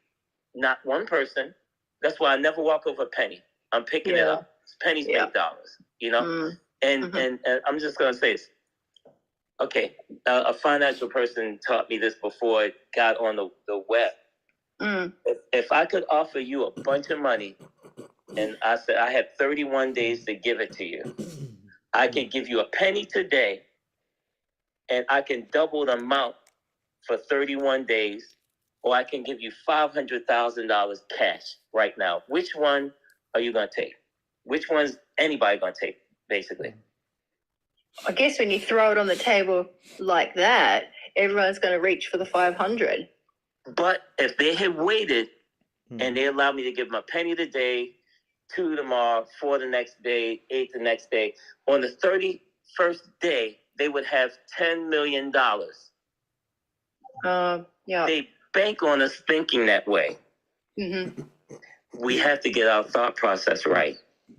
not one person. That's why I never walk over a penny. I'm picking it up. Pennies make dollars, you know? And I'm just going to say this. Okay, a financial person taught me this before it got on the web. If I could offer you a bunch of money, and I said I have 31 days to give it to you, I can give you a penny today, and I can double the amount for 31 days, or I can give you $500,000 cash right now. Which one are you going to take? Which one's anybody going to take, basically? I guess when you throw it on the table like that, everyone's going to reach for the 500. But if they had waited and they allowed me to give them a penny today, 2 tomorrow, 4 the next day, 8 the next day, on the 31st day, they would have $10 million. They bank on us thinking that way. We have to get our thought process right.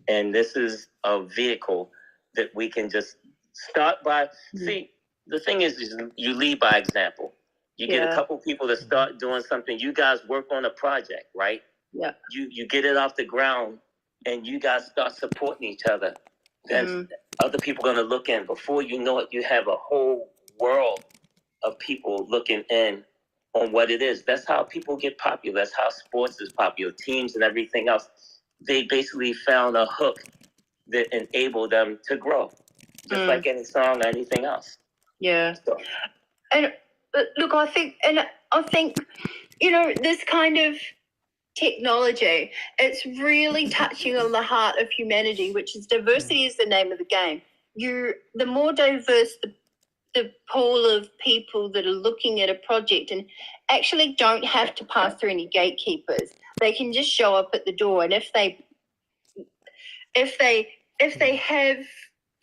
And this is a vehicle that we can just start by. See, the thing is you lead by example. You get a couple people to start doing something. You guys work on a project, right? You get it off the ground, and you guys start supporting each other. Then other people are going to look in. Before you know it, you have a whole world of people looking in on what it is. That's how people get popular. That's how sports is popular. Teams and everything else. They basically found a hook that enabled them to grow. Just like any song or anything else. So. And look, I think, this kind of technology, it's really touching on the heart of humanity, which is diversity is the name of the game. The more diverse the pool of people that are looking at a project and actually don't have to pass through any gatekeepers. They can just show up at the door, and if they have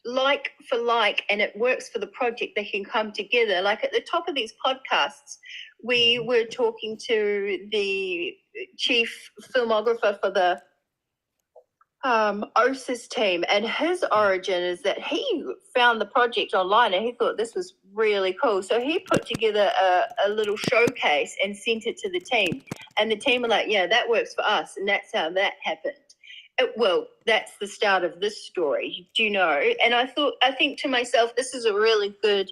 like for like and it works for the project, they can come together. Like at the top of these podcasts, we were talking to the chief filmographer for the OSIS team, and his origin is that he found the project online and he thought this was really cool. So he put together a little showcase and sent it to the team. And the team were like, yeah, that works for us. And that's how that happened. Well, that's the start of this story, do you know? And I think to myself, this is a really good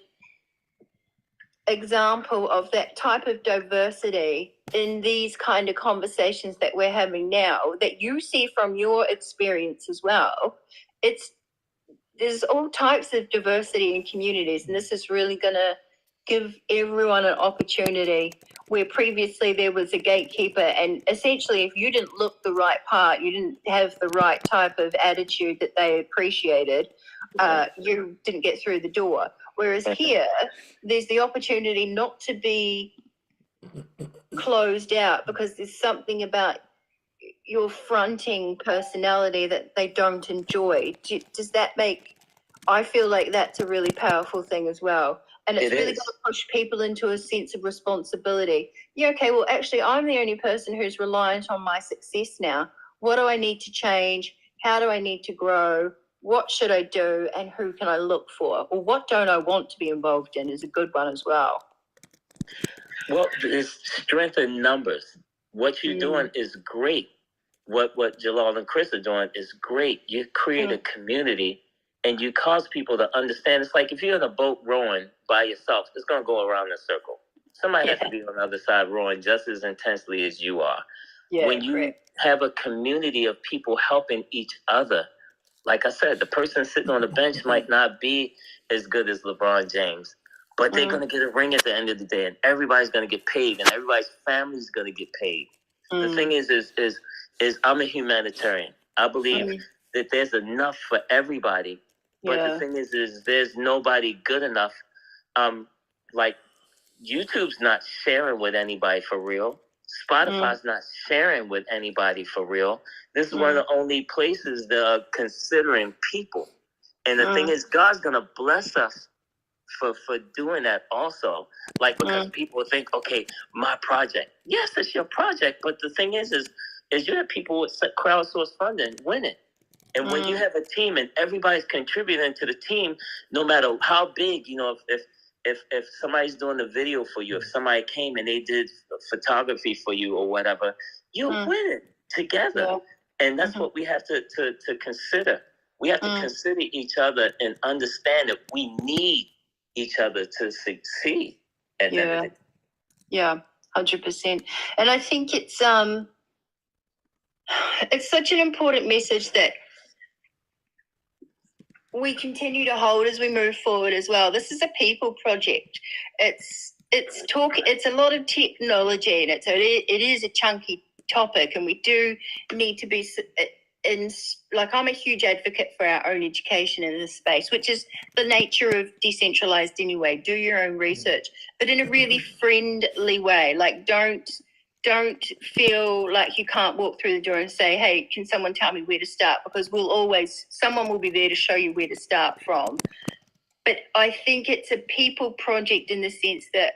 example of that type of diversity in these kind of conversations that we're having now, that you see from your experience as well. There's all types of diversity in communities, and this is really going to give everyone an opportunity where previously there was a gatekeeper, and essentially if you didn't look the right part, you didn't have the right type of attitude that they appreciated, you didn't get through the door. Whereas here, there's the opportunity not to be closed out because there's something about your fronting personality that they don't enjoy. Does that make, I feel like that's a really powerful thing as well. And it's really going to push people into a sense of responsibility. Yeah, okay, well, actually, I'm the only person who's reliant on my success now. What do I need to change? How do I need to grow? What should I do? And who can I look for? Or what don't I want to be involved in is a good one as well. Well, there's strength in numbers. What you're doing is great. What Jalal and Chris are doing is great. You create a community and you cause people to understand. It's like if you're in a boat rowing by yourself, it's going to go around in a circle. Somebody has to be on the other side rowing just as intensely as you are. Yeah, when you have a community of people helping each other, like I said, the person sitting on the bench might not be as good as LeBron James, but they're going to get a ring at the end of the day, and everybody's going to get paid, and everybody's family's going to get paid. The thing is I'm a humanitarian. I believe that there's enough for everybody, but the thing is there's nobody good enough. Like YouTube's not sharing with anybody for real. Spotify's not sharing with anybody for real. This is one of the only places that are considering people. And the thing is, God's going to bless us for doing that also. Like, because people think, okay, my project. Yes, it's your project. But the thing is you have people with crowdsourced funding win it. And when you have a team and everybody's contributing to the team, no matter how big, you know, if somebody's doing the video for you, if somebody came and they did photography for you or whatever, you'll win it together. Yeah. And that's what we have to consider. We have to consider each other and understand that we need each other to succeed. Yeah, 100%. And I think it's such an important message that we continue to hold as we move forward as well. This is a people project. It's a lot of technology in it, so it is a chunky topic, and we do need to be I'm a huge advocate for our own education in this space, which is the nature of decentralized anyway. Do your own research, but in a really friendly way. Like don't feel like you can't walk through the door and say, hey, can someone tell me where to start? Because someone will be there to show you where to start from. But I think it's a people project in the sense that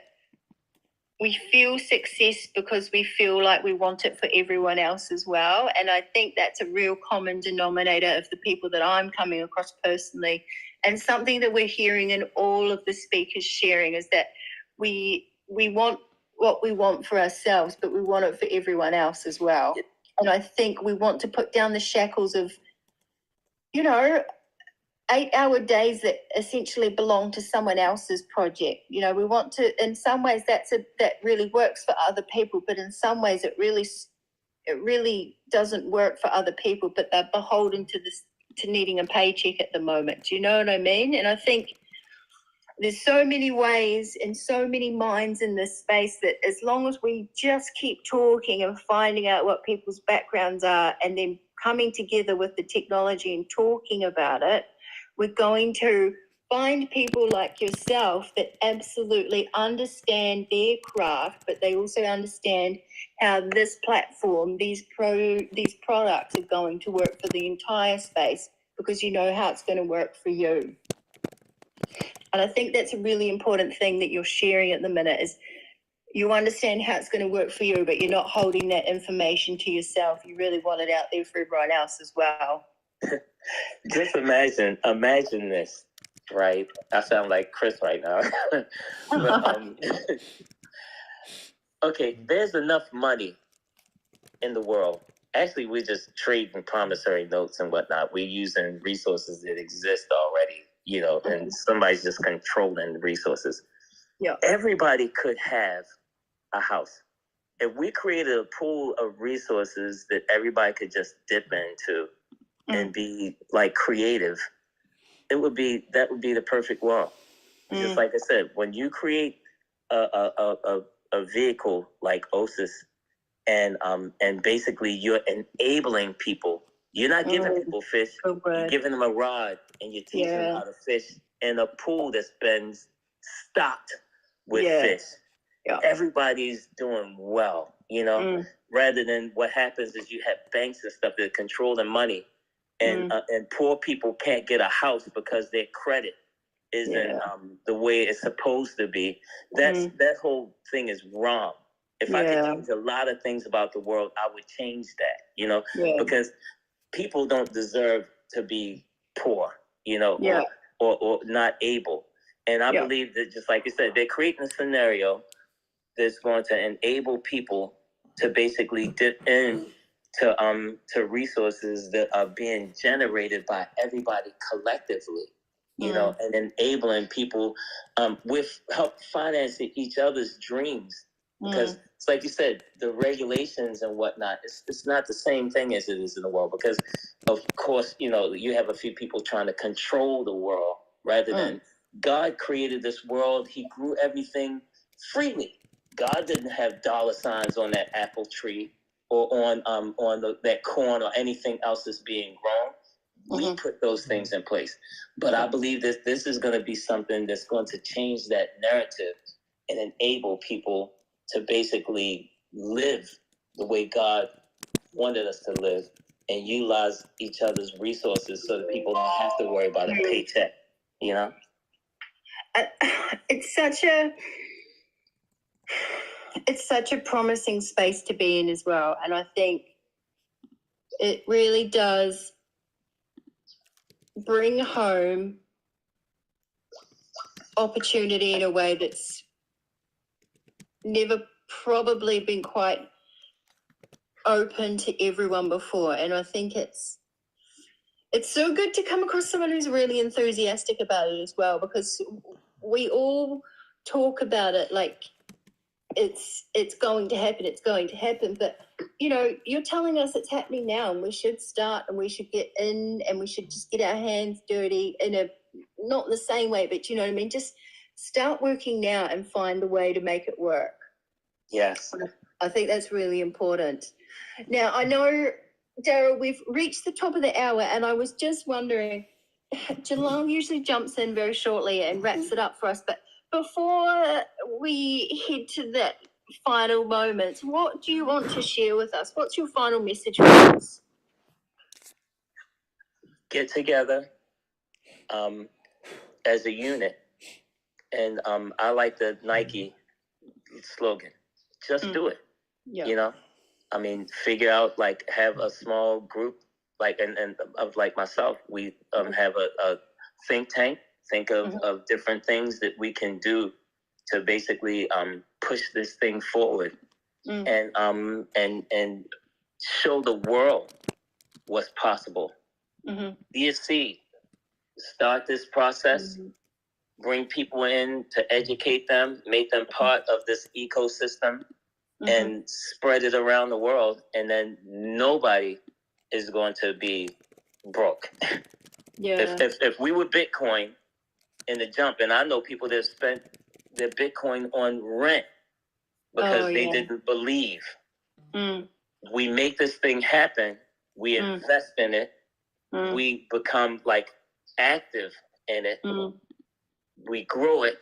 we feel success because we feel like we want it for everyone else as well. And I think that's a real common denominator of the people that I'm coming across personally. And something that we're hearing in all of the speakers sharing is that we want what we want for ourselves, but we want it for everyone else as well. And I think we want to put down the shackles of, 8-hour days that essentially belong to someone else's project. We want to, in some ways that really works for other people, but in some ways it really doesn't work for other people, but they're beholden to needing a paycheck at the moment. Do you know what I mean? And I think there's so many ways and so many minds in this space that as long as we just keep talking and finding out what people's backgrounds are and then coming together with the technology and talking about it, we're going to find people like yourself that absolutely understand their craft, but they also understand how this platform, these products are going to work for the entire space, because you know how it's going to work for you. And I think that's a really important thing that you're sharing at the minute is you understand how it's going to work for you, but you're not holding that information to yourself. You really want it out there for everyone else as well. Just imagine this, right? I sound like Chris right now. But, okay, there's enough money in the world. Actually, we're just trading promissory notes and whatnot. We're using resources that exist already, and somebody's just controlling the resources. Yeah. Everybody could have a house. If we created a pool of resources that everybody could just dip into and be like creative, that would be the perfect world. Just like I said, when you create a vehicle like OSIS, and basically you're enabling people. You're not giving people fish. You're giving them a rod, and you're teaching them how to fish in a pool that's been stocked with fish. Yeah. Everybody's doing well, rather than what happens is you have banks and stuff that control the money, and poor people can't get a house because their credit isn't the way it's supposed to be. That whole thing is wrong. If I could change a lot of things about the world, I would change that, because people don't deserve to be poor, or not able. And I believe that, just like you said, they're creating a scenario that's going to enable people to basically dip in to resources that are being generated by everybody collectively, and enabling people with help financing each other's dreams. Because it's like you said, the regulations and whatnot, it's not the same thing as it is in the world. Because, of course, you have a few people trying to control the world rather than God created this world. He grew everything freely. God didn't have dollar signs on that apple tree or on that corn or anything else that's being grown. We put those things in place. But I believe that this is going to be something that's going to change that narrative and enable people to basically live the way God wanted us to live and utilize each other's resources so that people don't have to worry about a paycheck, It's such a promising space to be in as well. And I think it really does bring home opportunity in a way that's never probably been quite open to everyone before. And I think it's so good to come across someone who's really enthusiastic about it as well, because we all talk about it like it's going to happen, but you're telling us it's happening now, and we should start, and we should get in, and we should just get our hands dirty in a, not in the same way, but you know what I mean, just start working now and find a way to make it work. Yes, I think that's really important. Now, I know, Darryl, we've reached the top of the hour, and I was just wondering, Jalal usually jumps in very shortly and wraps it up for us, but before we head to that final moment, what do you want to share with us? What's your final message for us? Get together as a unit. And I like the Nike slogan, just do it. Yeah. Figure out, have a small group, and of like myself, we have a think tank, think of different things that we can do to basically push this thing forward and show the world what's possible. Be a seed. Start this process. Bring people in to educate them, make them part of this ecosystem, and spread it around the world. And then nobody is going to be broke. Yeah. If we were Bitcoin in the jump, and I know people that spent their Bitcoin on rent because they didn't believe. We make this thing happen. We invest in it. We become active in it. We grow it.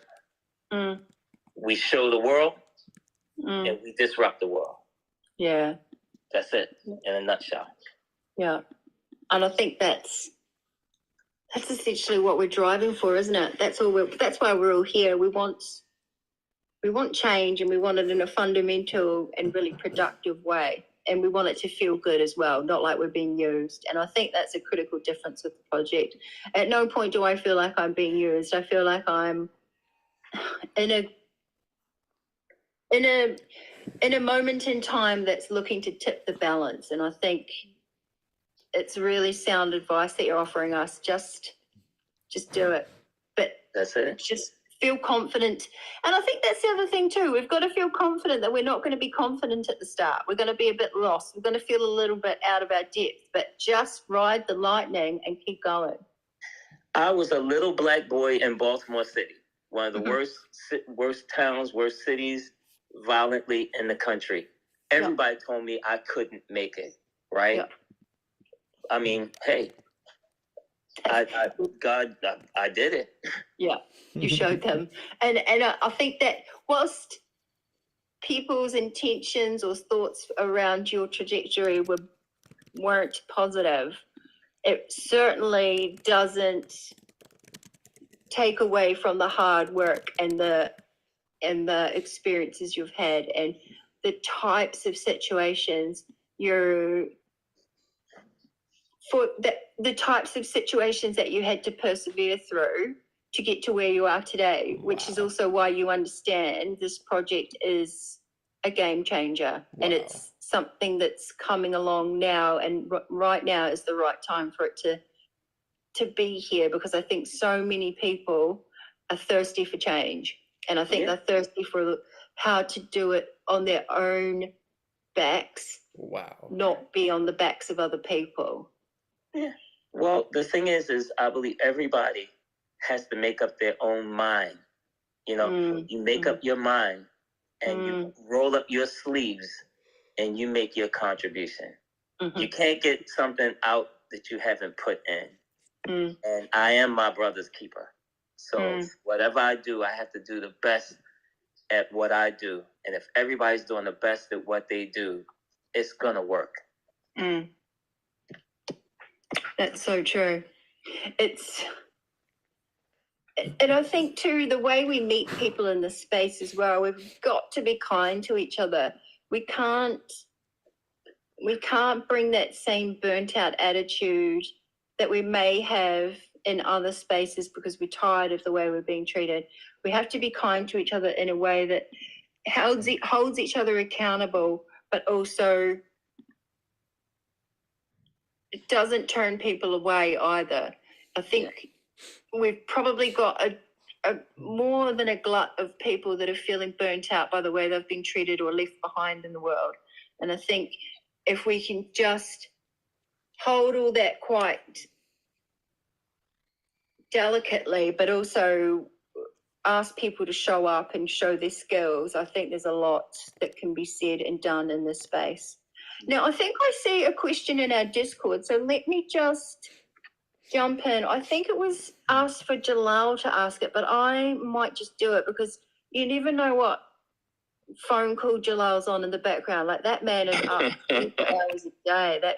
We show the world, and we disrupt the world. Yeah. That's it in a nutshell. Yeah. And I think that's essentially what we're driving for, isn't it? That's why we're all here. We want We want change, and we want it in a fundamental and really productive way. And we want it to feel good as well, not like we're being used. And I think that's a critical difference with the project. At no point do I feel like I'm being used. I feel like I'm in a moment in time that's looking to tip the balance. And I think it's really sound advice that you're offering us. Just do it. But that's it. Just feel confident. And I think that's the other thing too. We've got to feel confident that we're not going to be confident at the start. We're going to be a bit lost. We're going to feel a little bit out of our depth, but just ride the lightning and keep going. I was a little black boy in Baltimore City, one of the worst towns, worst cities violently in the country. Everybody told me I couldn't make it, right? I mean, hey, I did it. Yeah, you showed them. And I think that whilst people's intentions or thoughts around your trajectory weren't positive, it certainly doesn't take away from the hard work and the experiences you've had and the types of situations the types of situations that you had to persevere through to get to where you are today, which is also why you understand this project is a game changer. And it's something that's coming along now, and right now is the right time for it to be here, because I think so many people are thirsty for change, and I think they're thirsty for how to do it on their own backs, not be on the backs of other people. Yeah. Well, the thing is I believe everybody has to make up their own mind. You make up your mind and you roll up your sleeves and you make your contribution. You can't get something out that you haven't put in. And I am my brother's keeper. So whatever I do, I have to do the best at what I do. And if everybody's doing the best at what they do, it's going to work. That's so true. And I think too, the way we meet people in this space as well, we've got to be kind to each other. We can't bring that same burnt out attitude that we may have in other spaces because we're tired of the way we're being treated. We have to be kind to each other in a way that holds each other accountable, but also it doesn't turn people away either. I think we've probably got a more than a glut of people that are feeling burnt out by the way they've been treated or left behind in the world. And I think if we can just hold all that quite delicately, but also ask people to show up and show their skills, I think there's a lot that can be said and done in this space. Now, I think I see a question in our Discord, so let me just jump in. I think it was asked for Jalal to ask it, but I might just do it because you never know what phone call Jalal's on in the background. Like, that man is up 24 hours a day.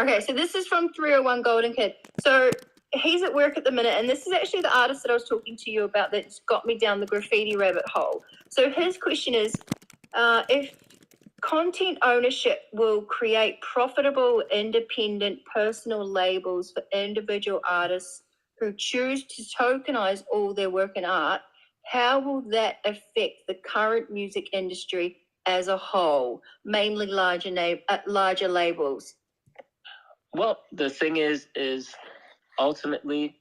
Okay, so this is from 301 Golden Kid. So he's at work at the minute, and this is actually the artist that I was talking to you about that's got me down the graffiti rabbit hole. So his question is, if content ownership will create profitable, independent, personal labels for individual artists who choose to tokenize all their work in art, how will that affect the current music industry as a whole, mainly larger labels? Well, the thing is ultimately,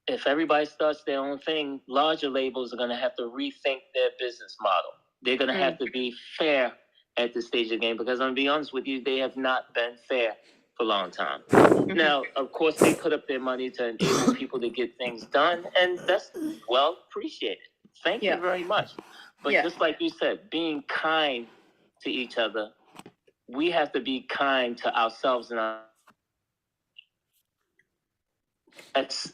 if everybody starts their own thing, larger labels are going to have to rethink their business model. They're going to have to be fair at this stage of the game, because I'm going to be honest with you, they have not been fair for a long time. Now, of course, they put up their money to enable people to get things done, and that's well appreciated. Thank you very much. But just like you said, being kind to each other, we have to be kind to ourselves and it's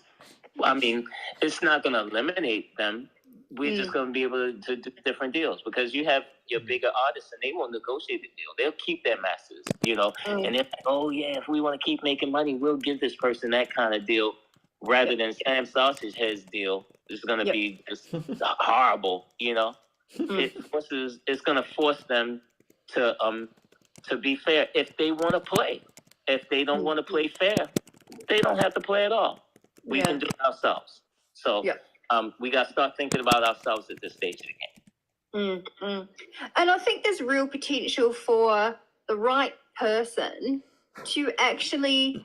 not going to eliminate them. We're just going to be able to do different deals, because you have your bigger artists and they will negotiate the deal. They'll keep their masters, and they're like, oh yeah, if we want to keep making money, we'll give this person that kind of deal, rather than Sam Sausage Head's deal. It's going to be just horrible, It's going to force them to be fair if they want to play. If they don't want to play fair, they don't have to play at all. We can do it ourselves. So we got to start thinking about ourselves at this stage of the game. And I think there's real potential for the right person to actually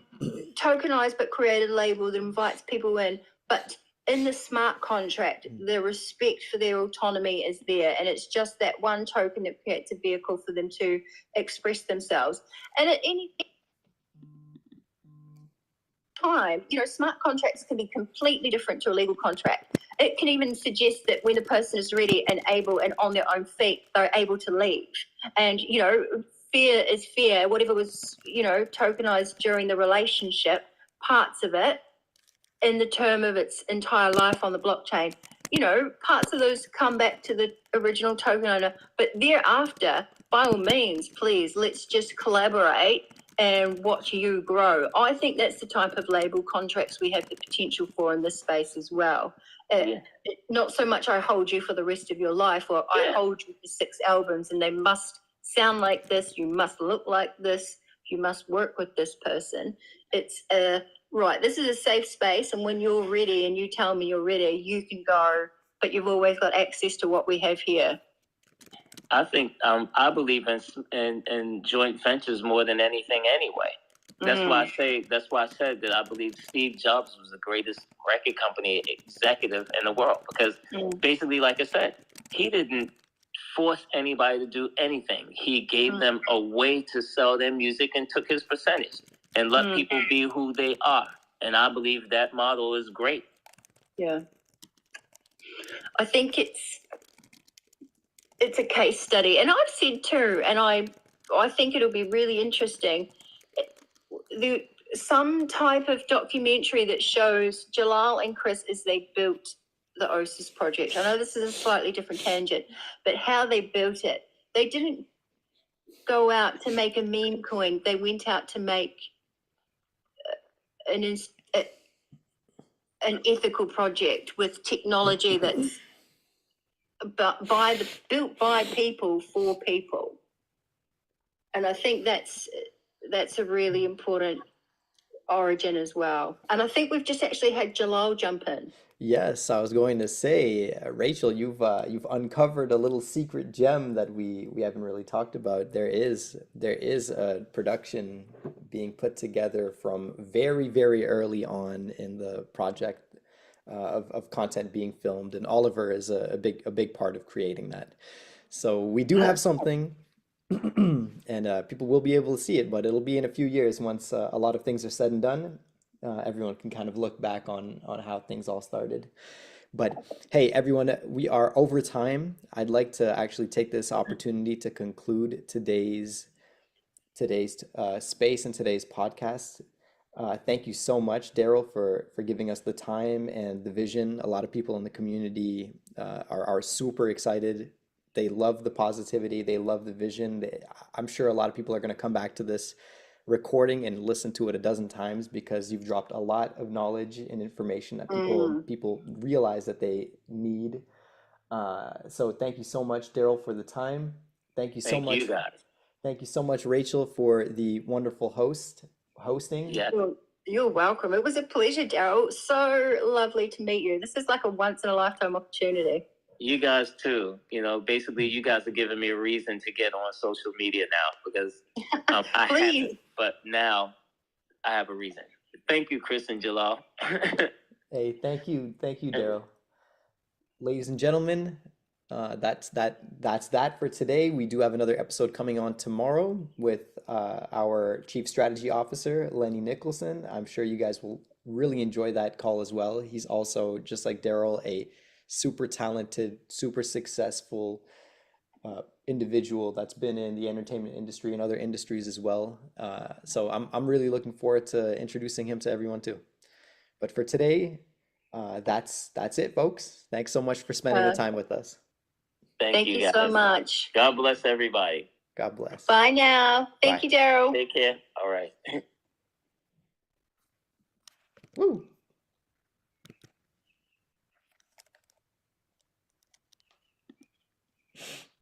tokenize but create a label that invites people in, but in the smart contract, the respect for their autonomy is there, and it's just that one token that creates a vehicle for them to express themselves. And at any time, smart contracts can be completely different to a legal contract. It can even suggest that when a person is ready and able and on their own feet, they're able to leave. And, fair is fair. Whatever was, tokenized during the relationship, parts of it, in the term of its entire life on the blockchain, parts of those come back to the original token owner. But thereafter, by all means, please, let's just collaborate and watch you grow. I think that's the type of label contracts we have the potential for in this space as well. Not so much I hold you for the rest of your life, or I hold you for 6 albums and they must sound like this, you must look like this, you must work with this person. It's right, this is a safe space, and when you're ready and you tell me you're ready, you can go, but you've always got access to what we have here. I think I believe in joint ventures more than anything anyway. That's why I said that I believe Steve Jobs was the greatest record company executive in the world, because basically, like I said, he didn't force anybody to do anything. He gave them a way to sell their music and took his percentage and let people be who they are. And I believe that model is great. Yeah. I think it's a case study. And I've said too, and I think it'll be really interesting, some type of documentary that shows Jalal and Chris as they built the OSIS project. I know this is a slightly different tangent, but how they built it. They didn't go out to make a meme coin. They went out to make an ethical project with technology that's built by people for people. And I think that's a really important origin as well. And I think we've just actually had Jalal jump in. Yes, I was going to say, Rachel, you've uncovered a little secret gem that we haven't really talked about. There is a production being put together from very, very early on in the project, of content being filmed, and Oliver is a big part of creating that. So we do have something, and people will be able to see it, but it'll be in a few years once a lot of things are said and done. Everyone can kind of look back on how things all started. But hey, everyone, we are over time. I'd like to actually take this opportunity to conclude today's space and today's podcast. Thank you so much, Darryl, for giving us the time and the vision. A lot of people in the community are super excited. They love the positivity. They love the vision. I'm sure a lot of people are going to come back to this recording and listen to it a dozen times, because you've dropped a lot of knowledge and information that people realize that they need. So thank you so much, Darryl, for the time. Thank you so much. Thank you so much, Rachel, for the wonderful hosting. Yeah. You're welcome. It was a pleasure, Darryl. So lovely to meet you. This is like a once in a lifetime opportunity. You guys too. Basically, you guys are giving me a reason to get on social media now, because I haven't, but now I have a reason. Thank you, Chris and Jalal. Hey, thank you, Darryl. Ladies and gentlemen, that's that for today. We do have another episode coming on tomorrow with our Chief Strategy Officer, Lenny Nicholson. I'm sure you guys will really enjoy that call as well. He's also, just like Darryl, a super talented, super successful individual that's been in the entertainment industry and other industries as well. So I'm really looking forward to introducing him to everyone too. But for today, that's it, folks. Thanks so much for spending the time with us. Thank you guys so much. God bless everybody. God bless. Bye now. Thank you, Darryl. Take care. All right. Woo.